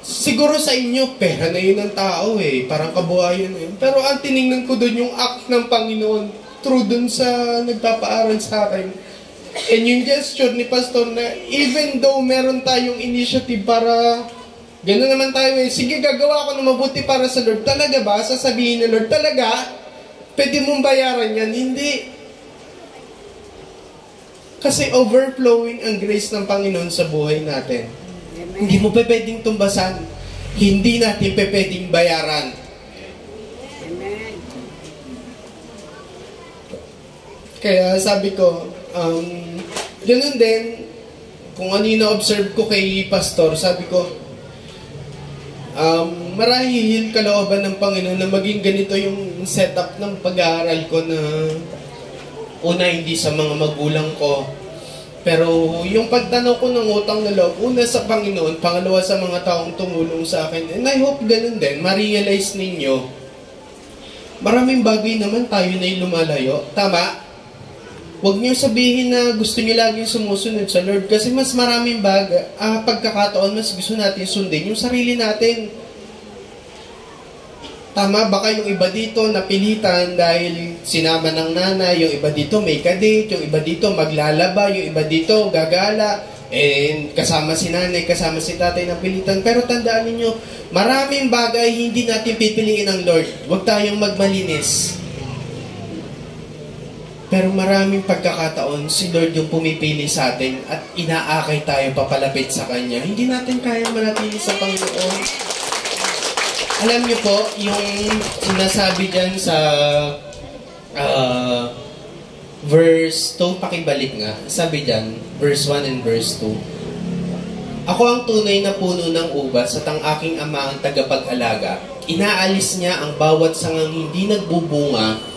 Siguro sa inyo, pera na yun ng tao eh, parang kabuhayan eh. Pero ang tiningnan ko doon yung act ng Panginoon, true doon sa nagpapaaral sa akin. And yung gesture ni Pastor na even though meron tayong initiative para gano'n naman tayo eh, sige gagawa ko na mabuti para sa Lord. Talaga ba? Sasabihin ni Lord, talaga? Pwede mong bayaran yan? Hindi. Kasi overflowing ang grace ng Panginoon sa buhay natin. Amen. Hindi mo pwedeng tumbasan. Hindi natin pwedeng bayaran. Amen. Kaya sabi ko, ganun din, kung ano yung na-observe ko kay Pastor, sabi ko, marahil kalooban ng Panginoon na maging ganito yung setup ng pag-aaral ko na una hindi sa mga magulang ko, pero yung pagtanaw ko ng utang na loob, una sa Panginoon, pangalawa sa mga taong tumulong sa akin, and I hope ganun din, ma-realize ninyo, maraming bagay naman tayo na yung lumalayo, tama? Huwag niyo sabihin na gusto niyo laging sumusunod sa Lord kasi mas maraming pagkakataon mas gusto natin sundin yung sarili natin. Tama, baka yung iba dito napilitan dahil sinama ng nanay, yung iba dito may kadate, yung iba dito maglalaba, yung iba dito gagala, and kasama si nanay, kasama si tatay napilitan. Pero tandaan niyo, maraming bagay hindi natin pipiliin ng Lord. Huwag tayong magmalinis. Pero maraming pagkakataon, si Lord yung pumipili sa atin at inaakay tayo papalapit sa Kanya. Hindi natin kaya manatili sa Panginoon. Alam niyo po, yung sinasabi dyan sa verse 2, pakibalik nga. Sabi dyan, verse 1 and verse 2. Ako ang tunay na puno ng ubas at ang aking ama ang tagapag-alaga. Inaalis niya ang bawat sangang hindi nagbubunga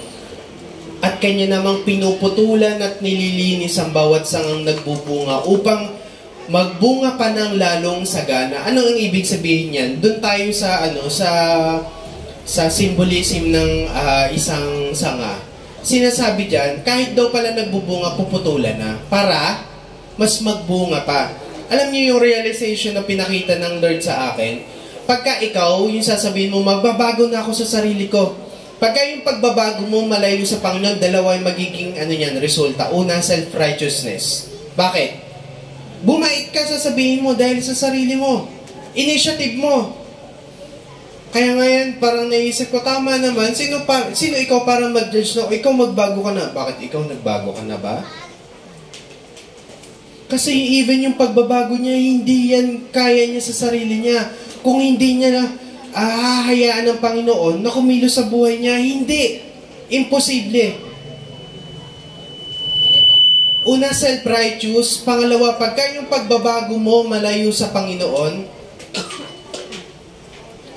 at kanya namang pinuputulan at nililinis ang bawat sangang nagbubunga upang magbunga pa ng lalong sagana. Ano ang ibig sabihin niyan? Doon tayo sa symbolism ng isang sanga. Sinasabi diyan, kahit daw pala nagbubunga, puputulan na para mas magbunga pa. Alam niyo yung realization na pinakita ng Lord sa akin? Pagka ikaw, yung sasabihin mo, magbabago na ako sa sarili ko. Pagka yung pagbabago mo malayo sa Panginoon, dalawa yung magiging resulta. Una, self-righteousness. Bakit? Bumait ka sasabihin mo dahil sa sarili mo. Initiative mo. Kaya ngayon, parang naisip ko, tama naman, sino ikaw para mag-judge na, ikaw magbago ka na. Bakit ikaw nagbago ka na ba? Kasi even yung pagbabago niya, hindi yan kaya niya sa sarili niya. Kung hindi niya na, hayaan ng Panginoon na kumilos sa buhay niya, hindi. Imposible. Una, self-righteous. Pangalawa, pagka yung pagbabago mo malayo sa Panginoon,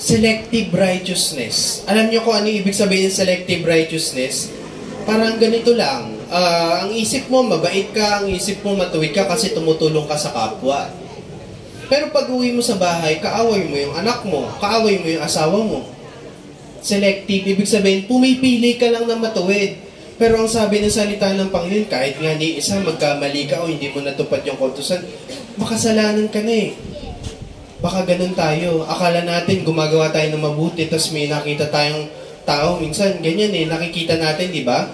selective righteousness. Alam niyo kung ano ibig sabihin ng selective righteousness? Parang ganito lang. Ang isip mo, mabait ka. Ang isip mo, matuwid ka kasi tumutulong ka sa kapwa. Pero pag uwi mo sa bahay, kaaway mo yung anak mo, kaaway mo yung asawa mo. Selective, ibig sabihin, pumipili ka lang na matuwid. Pero ang sabi ng salita ng Panginoon, kahit nga ni isa magkamali ka o hindi mo natupad yung kautusan, makasalanan ka na eh. Baka ganun tayo. Akala natin gumagawa tayo ng mabuti, tapos may nakita tayong tao, minsan ganyan eh, nakikita natin, di ba?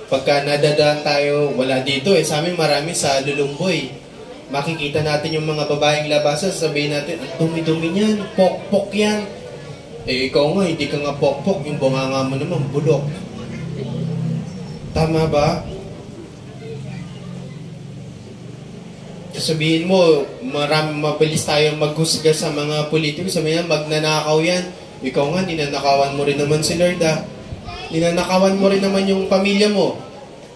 Pagka nadadaan tayo, wala dito eh. Sa amin marami sa Lulumboy. Makikita natin yung mga babaeng labasan, sabihin natin, ang dumi-dumi niyan, pok-pok yan. Eh, ikaw nga, hindi ka nga pok-pok, yung bunganga mo naman, bulok. Tama ba? sabihin mo, mabilis tayong maghusga sa mga politiko. Sabihin na, magnanakaw yan. Ikaw nga, ninanakawan mo rin naman si Lord, ah. Ninanakawan mo rin naman yung pamilya mo.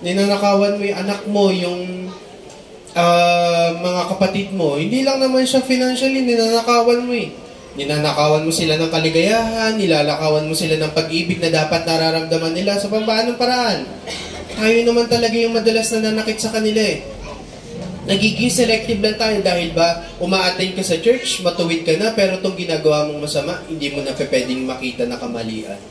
Ninanakawan mo yung anak mo, yung mga kapatid mo. Hindi lang naman siya financially, ninanakawan mo eh. Ninanakawan mo sila ng kaligayahan, nilalakawan mo sila ng pag-ibig na dapat nararamdaman nila sa pampaanong paraan. Tayo naman talaga yung madalas na nanakit sa kanila eh. Nagiging selective lang tayo dahil ba uma-attend ka sa church, matuwid ka na, pero itong ginagawa mong masama, hindi mo na pwedeng makita na kamalian.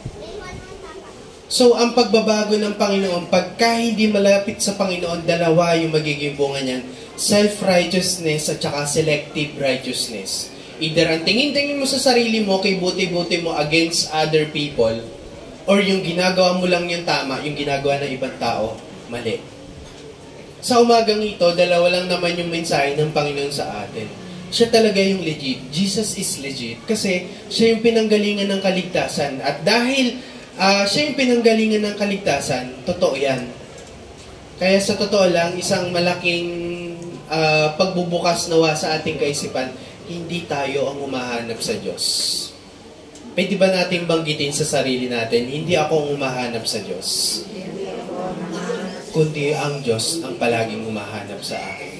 So, ang pagbabago ng Panginoon, pagka hindi malapit sa Panginoon, dalawa yung magiging bunga niyan. Self-righteousness at saka selective righteousness. Either ang tingin-tingin mo sa sarili mo, kay buti-buti mo against other people, or yung ginagawa mo lang yung tama, yung ginagawa ng ibang tao, mali. Sa umagang ito, dalawa lang naman yung mensahe ng Panginoon sa atin. Siya talaga yung legit. Jesus is legit. Kasi siya yung pinanggalingan ng kaligtasan. At dahil siya yung pinanggalingan ng kaligtasan, totoo yan. Kaya sa totoo lang, isang malaking pagbubukas nawa sa ating kaisipan, hindi tayo ang humahanap sa Diyos. Pwede ba natin banggitin sa sarili natin, hindi ako ang humahanap sa Diyos, kundi ang Diyos ang palaging humahanap sa akin.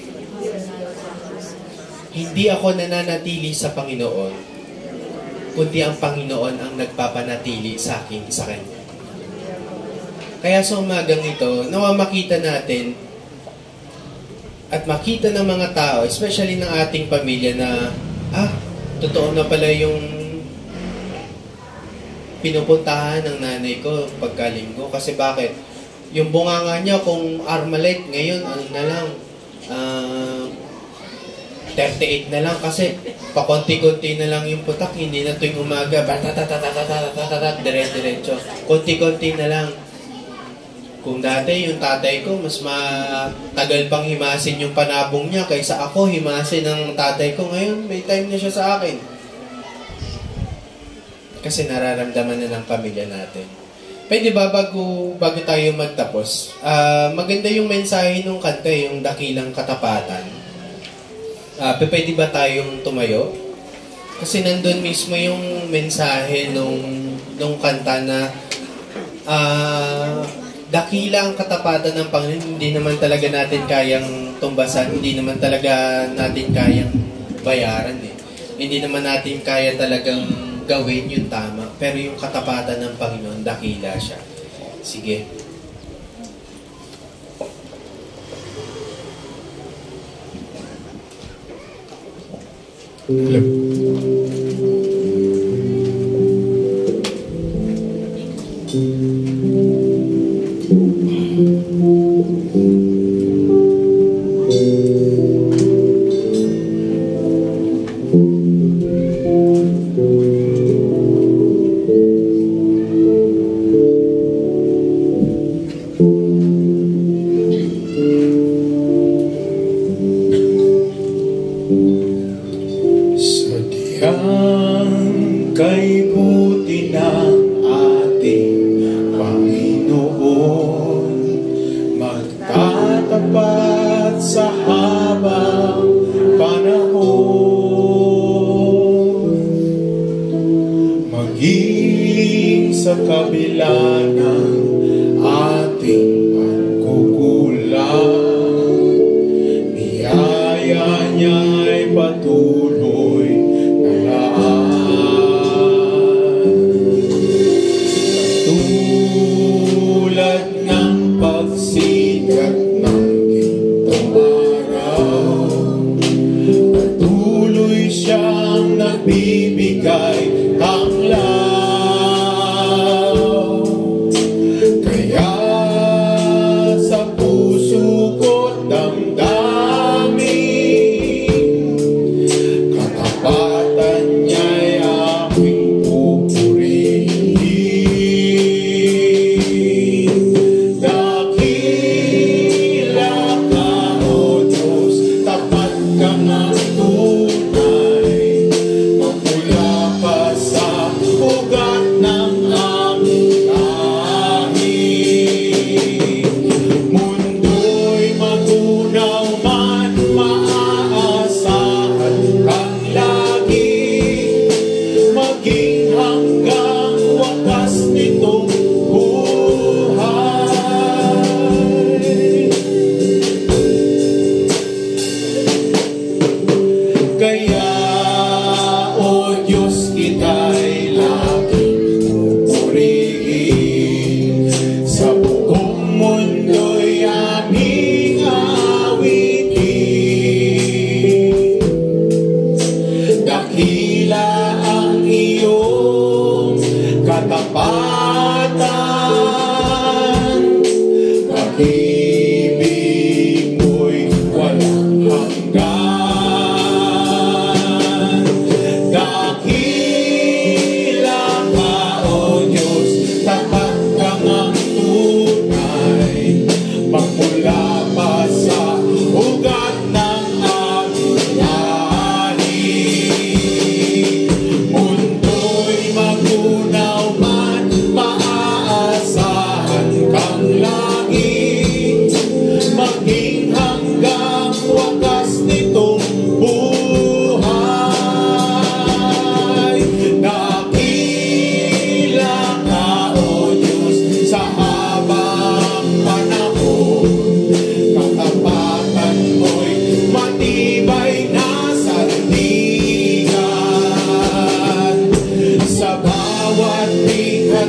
Hindi ako nananatili sa Panginoon, kundi ang Panginoon ang nagpapanatili sa akin, sa Kanya. Kaya sa umagang ito, nawa makita natin at makita ng mga tao, especially ng ating pamilya na, totoo na pala yung pinupuntahan ng nanay ko pagkalinggo. Kasi bakit? Yung bunganga niya kung Armalite, ngayon, ano na lang, 38 na lang kasi pakonti-konti na lang yung putak, hindi na tuwing umaga, dire-diretso. Konti-konti na lang. Kung dati yung tatay ko, mas matagal pang himasin yung panabong niya kaysa ako himasin ng tatay ko. Ngayon, may time na siya sa akin. Kasi nararamdaman na ng pamilya natin. Pwede ba bago tayo magtapos? Maganda yung mensahe ng kanta, yung dakilang katapatan. Pwede ba tayong tumayo? Kasi nandun mismo yung mensahe nung kanta na dakila ang katapatan ng Panginoon. Hindi naman talaga natin kayang tumbasan, hindi naman talaga natin kayang bayaran eh. Hindi naman natin kaya talagang gawin yung tama. Pero yung katapatan ng Panginoon, dakila siya. Sige. Hello. Kay buti ng ating Panginoon, magtatapat sa habang panahon, maging sa kabila ng ating pagkukulang, niyaya niya'y patuloy na laan. Tulad ng pagsikat ng gintong araw, patuloy siyang nagbibigay tanglaw. Kaya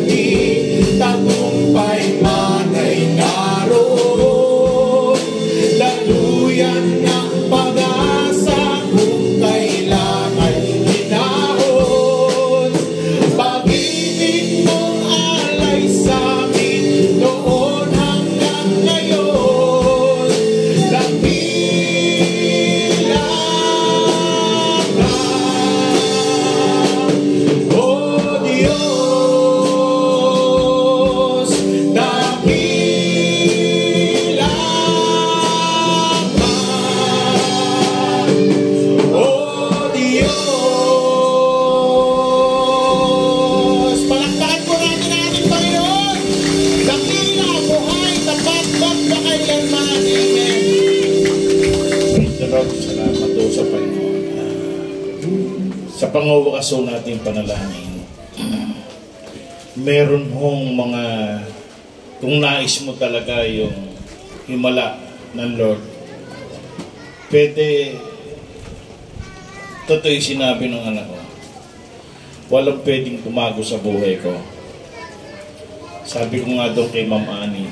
di tagumpay man ay naroon. Daluyan ng pag-asa kung kailan ay hinaon. Pag-ibig mong alay sa amin noon hanggang ngayon. Dakila ka, O Diyos, dakila ka, O Diyos. Palakpakan po natin ang ating Panginoon. Dakila, buhay, tapat, magpakailanman. Amen. Praise the Lord. Salamat po sa Panginoon. Sa panguwakas natin panalangin, meron hong mga, kung nais mo talaga yung himala ng Lord, pwede, totoo yung sinabi ng anak ko, walang pwedeng tumago sa buhay ko. Sabi ko nga doon kay Ma'am Ani,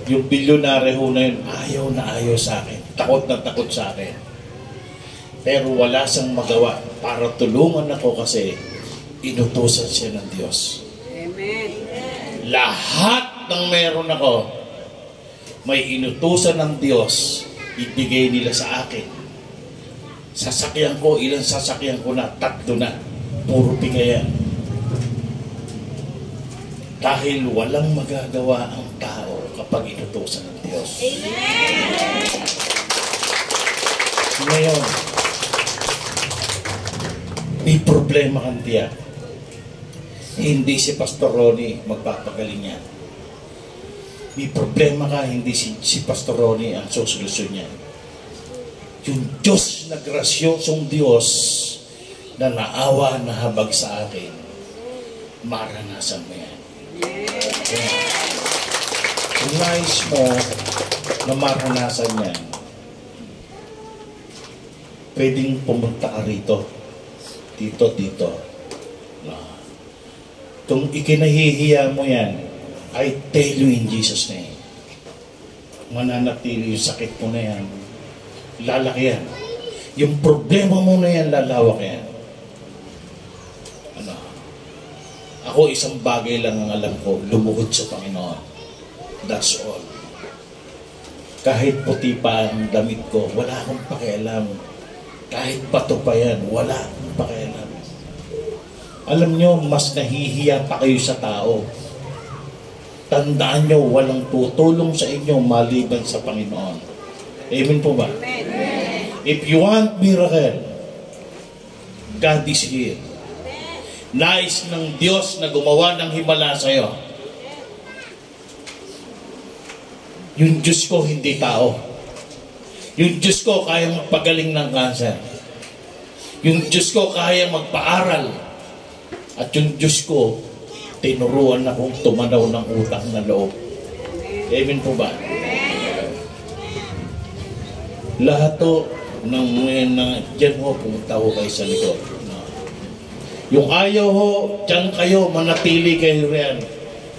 yung bilyonaryo ho na yun, ayaw sa akin. Takot na takot sa akin. Pero wala siyang magawa para tulungan ako kasi inutusan siya ng Diyos. Amen. Lahat ng meron ako, may inutusan ng Diyos, ibigay nila sa akin. Sasakyan ko, ilang sasakyan ko na, 3 na. Puro bigayan. Dahil walang magagawa ang tao kapag inutusan ng Diyos. Amen. Ngayon, may problema kang tiyak. Hindi si Pastor Ronnie magpapagaling yan. May problema ka, hindi si Pastor Ronnie ang sosolusyon niya. Yung Diyos na grasyosong Diyos na naawa na habag sa akin, maranasan mo yan. Kaya, kung nais mo na maranasan yan, pwedeng pumunta ka rito. Dito. Kung ikinahihiya mo yan, I tell you in Jesus' name, mananatili yung sakit mo na yan. Lalaki yan. Yung problema mo na yan, lalawak yan. Ako isang bagay lang ang alam ko, lumuhod sa Panginoon. That's all. Kahit puti pa ang damit ko, wala akong pakialam. Kahit bato pa yan, wala akong pakialam. Alam nyo, mas nahihiya pa kayo sa tao. Tandaan nyo, walang tutulong sa inyo maliban sa Panginoon. Amen po ba? Amen. If you want miracle, God is here. Nais ng Diyos na gumawa ng himala sa'yo. Yung Diyos ko, hindi tao. Yung Diyos ko, kaya magpagaling ng kanser. Yung Diyos ko, kaya magpaaral. At yung Diyos ko, tinuruan akong tumanaw ng utang na loob. Amen po ba? Lahat to, dyan ho, pumunta ho kayo sa likod. Yung ayaw ho, dyan kayo, manatili kayo riyan.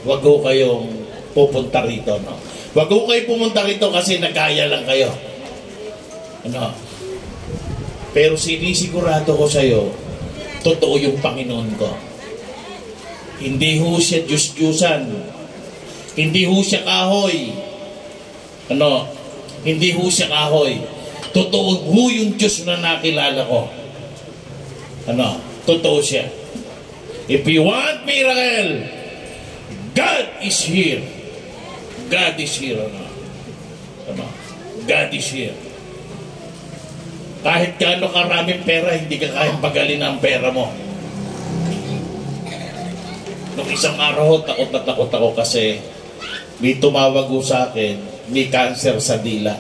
Huwag ho kayong pupunta rito. No? Huwag ho kayo pumunta rito kasi nagkaya lang kayo. Pero sinisigurado ko sa'yo, totoo yung Panginoon ko. Hindi ho siya Diyos-Diyusan. Hindi ho siya kahoy. Hindi ho siya kahoy. Totoo ho yung Diyos na nakilala ko. Totoo siya. If you want miracle, God is here. God is here. God is here. Kahit gaano karaming pera, hindi ka kayang pagalin ang pera mo. Nung isang araw, takot na takot ako kasi may tumawag ko sa akin, may cancer sa dila.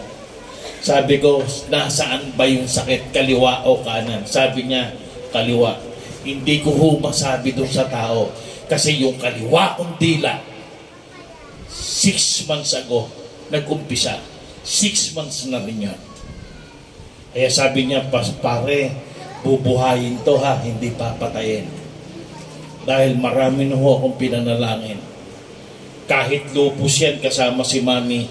Sabi ko, nasaan ba yung sakit? Kaliwa o kanan? Sabi niya, kaliwa. Hindi ko masabi doon sa tao. Kasi yung kaliwa kong dila, 6 months ago, nag-umpisa. 6 months na rin yan. Kaya sabi niya, pare, bubuhayin to ha, hindi papatayin. Dahil marami na ho akong pinanalangin. Kahit lupus yan kasama si Mami,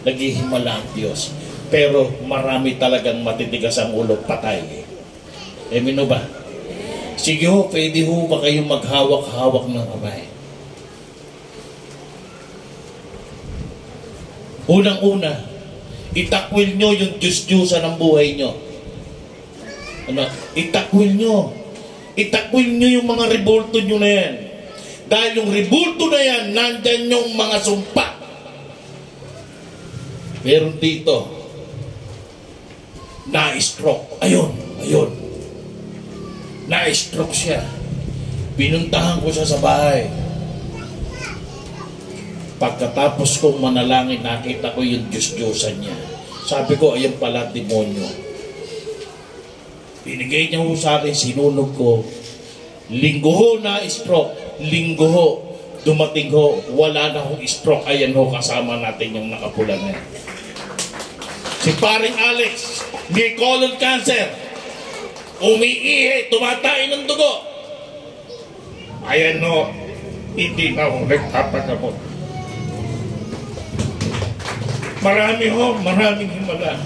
naghihimala ang Diyos. Pero marami talagang matitigas ang ulo, patay. Amen o ba? Sige ho, pwede ho ba kayong maghawak-hawak ng kamay? Unang-una, itakwil nyo yung Diyos-Diyosan ng buhay nyo. Ano? Itakwil nyo. Itakwil nyo yung mga rebulto nyo na yan. Dahil yung rebulto na yan, nandyan yung mga sumpa. Meron dito, na-stroke. Ayun. Na-stroke siya. Pinuntahan ko siya sa bahay. Pagkatapos kong manalangin, nakita ko yung Diyos-Diyosan niya. Sabi ko, ayan pala, demonyo. Binigay niya ho sa akin, sinunog ko. Linggo ho na stroke. Linggo ho, dumating ho, wala na hong stroke. Ayan ho, kasama natin yung nakapula na yan. Si paring Alex, may colon cancer. Umiihi, tumatay ng dugo. Ayan ho, hindi na ho nagpapagamot. Maraming himala.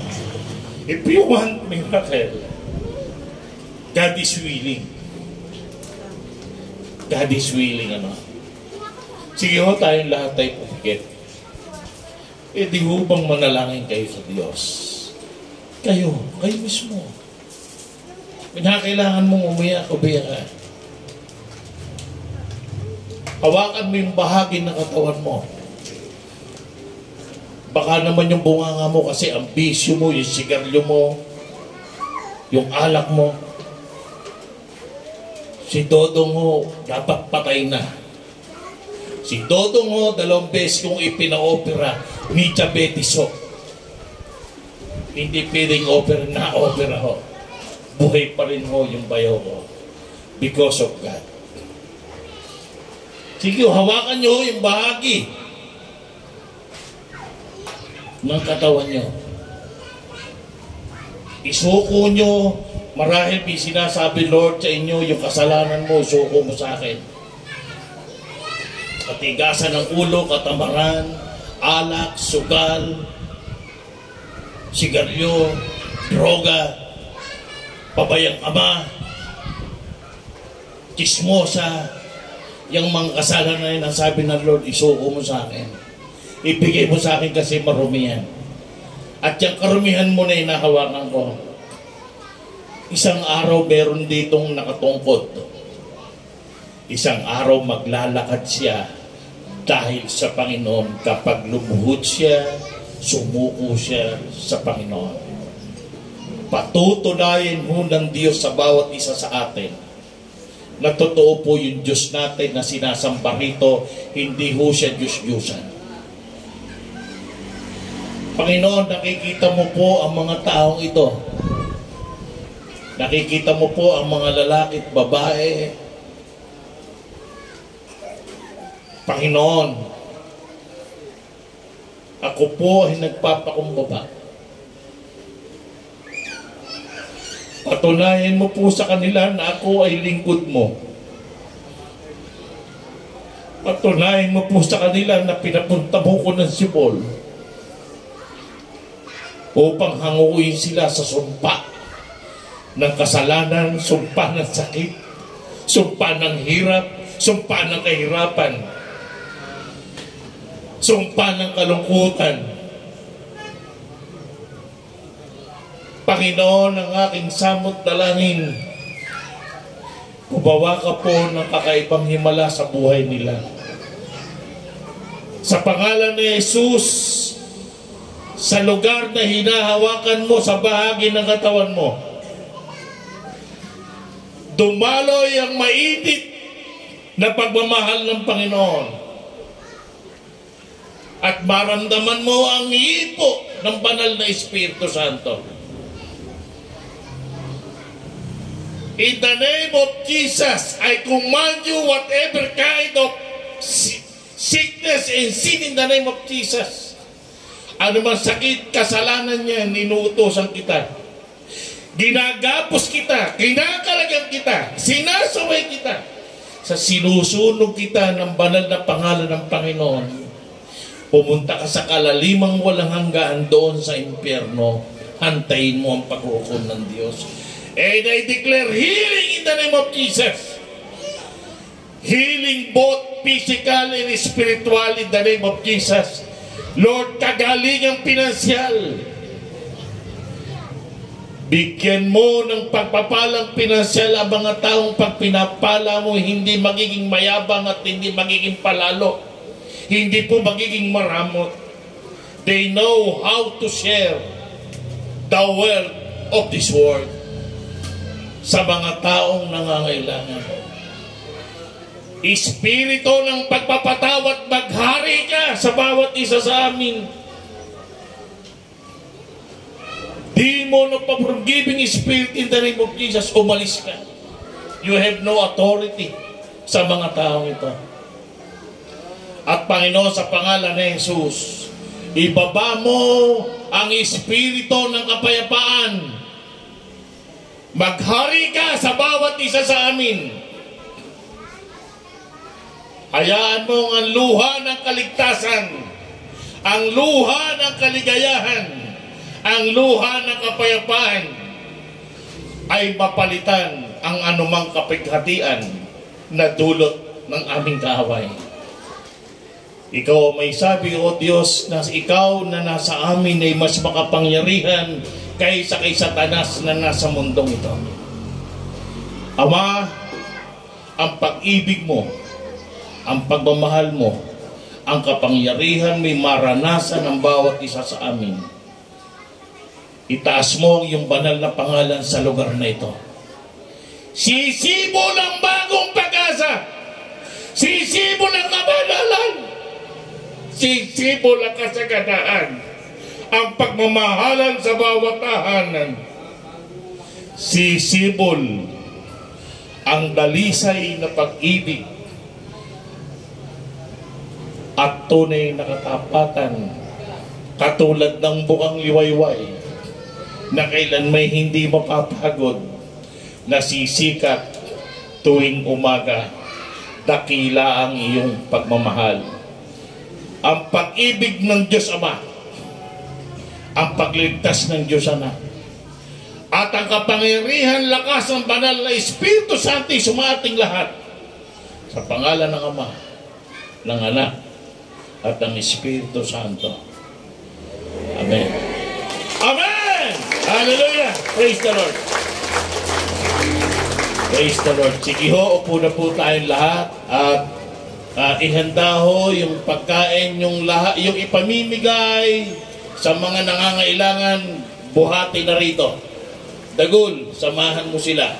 If you want miracle, God is willing. God is willing, ano? Sige ho, tayong lahat tayo pumikit. Di ho bang manalangin kayo sa Diyos? Kayo mismo. Pinakailangan mong umiyak o biyakan. Hawakan mo yung bahagi ng katawan mo. Baka naman yung bunganga mo kasi ang bisyo mo, yung sigarilyo mo, yung alak mo. Si Dodong ho, dapat patay na. Si Dodong ho, 2 beses kung ipina-opera ni diabetes ho. Hindi pwedeng opera ho. Buhay pa rin ho yung bayaw ho. Because of God. Sige, hawakan nyo yung bahagi ng katawan nyo. Isuko nyo. Marahil may sinasabi, Lord, sa inyo, yung kasalanan mo, suko mo sa akin. Katigasan ng ulo, katamaran, alak, sugal, sigarilyo, droga, pabayang ama, chismosa, yung mga kasalanan na sabi ng Lord, isuko mo sa akin. Ibigay mo sa akin kasi marumihan. At yung karumihan mo na inahawakan ko. Isang araw meron ditong nakatungkod. Isang araw maglalakad siya dahil sa Panginoon. Kapag lumuhod siya, sumuko siya sa Panginoon. Patutunayan ho ng Diyos sa bawat isa sa atin na totoo po yung Diyos natin na sinasamba rito, hindi ho siya Diyos-Diyusan. Panginoon, nakikita mo po ang mga taong ito. Nakikita mo po ang mga lalaki at babae. Panginoon, ako po ay nagpapakumbaba. Patunayan mo po sa kanila na ako ay lingkod mo. Patunayan mo po sa kanila na pinapunta mo ko ng Sibol upang hanguin sila sa sumpa ng kasalanan, sumpa ng sakit, sumpa ng hirap, sumpa ng kahirapan, sumpa ng kalungkutan. Panginoon, ang aking samot dalangin, gumawa ka po ng kakaibang himala sa buhay nila. Sa pangalan ni Jesus, sa lugar na hinahawakan mo sa bahagi ng katawan mo, dumaloy ang mainit na pagmamahal ng Panginoon. At maramdaman mo ang hipo ng banal na Espiritu Santo. In the name of Jesus, I command you whatever kind of sickness and sin in the name of Jesus. Ano man sakit, kasalanan niya, ninuutosan kita. Ginagapos kita, kinakalagan kita, sinasaway kita. sa sinusunog kita ng banal na pangalan ng Panginoon, pumunta ka sa kalalimang walang hanggaan doon sa impyerno, hantayin mo ang paghukom ng Diyos. And I declare healing in the name of Jesus. Healing both physical and spiritual in the name of Jesus. Lord, kagalingang pinansyal. Bigyan mo ng pagpapalang pinansyal ang mga taong pag pinapala mo, hindi magiging mayabang at hindi magiging palalo. Hindi po magiging maramot. They know how to share the wealth of this world sa mga taong nangangailangan. Espiritu ng pagpapatawad, maghari ka sa bawat isa sa amin. Demon of forgiving spirit in the name of Jesus, umalis ka. You have no authority sa mga taong ito. At Panginoon, sa pangalan ni Jesus, ibaba mo ang espiritu ng kapayapaan. Maghari ka sa bawat isa sa amin. Hayaan mo ang luha ng kaligtasan, ang luha ng kaligayahan, ang luha ng kapayapaan ay mapalitan ang anumang kapighatian na dulot ng aming kaaway. Ikaw may sabi, O Diyos, na ikaw na nasa amin ay mas makapangyarihan kaysa kay Satanas na nasa mundong ito. Ama, ang pag-ibig mo, ang pagmamahal mo, ang kapangyarihan may maranasan ng bawat isa sa amin. Itaas mo ang iyong banal na pangalan sa lugar na ito. Sisibol ang bagong pag-asa. Sisibol ang kabanalan. Sisibol ang kasaganaan. Ang pagmamahalan sa bawat tahanan. Sisibol ang dalisay na pag-ibig at tunay na katapatan, katulad ng bukang liwayway na kailan may hindi mapapagod, na sisikat tuwing umaga. Dakila ang iyong pagmamahal. Ang pag-ibig ng Diyos Ama, ang pagligtas ng Diyos Anak, at ang kapangyarihan, lakas ng banal na Espiritu Santo sumating lahat sa pangalan ng Ama, ng Anak, at ng Espiritu Santo. Amen. Amen! Hallelujah! Praise the Lord! Praise the Lord! Sige ho, upo na po tayong lahat at ihanda ho yung pagkain, yung ipamimigay sa mga nangangailangan, buhati na rito. Dagul, samahan mo sila.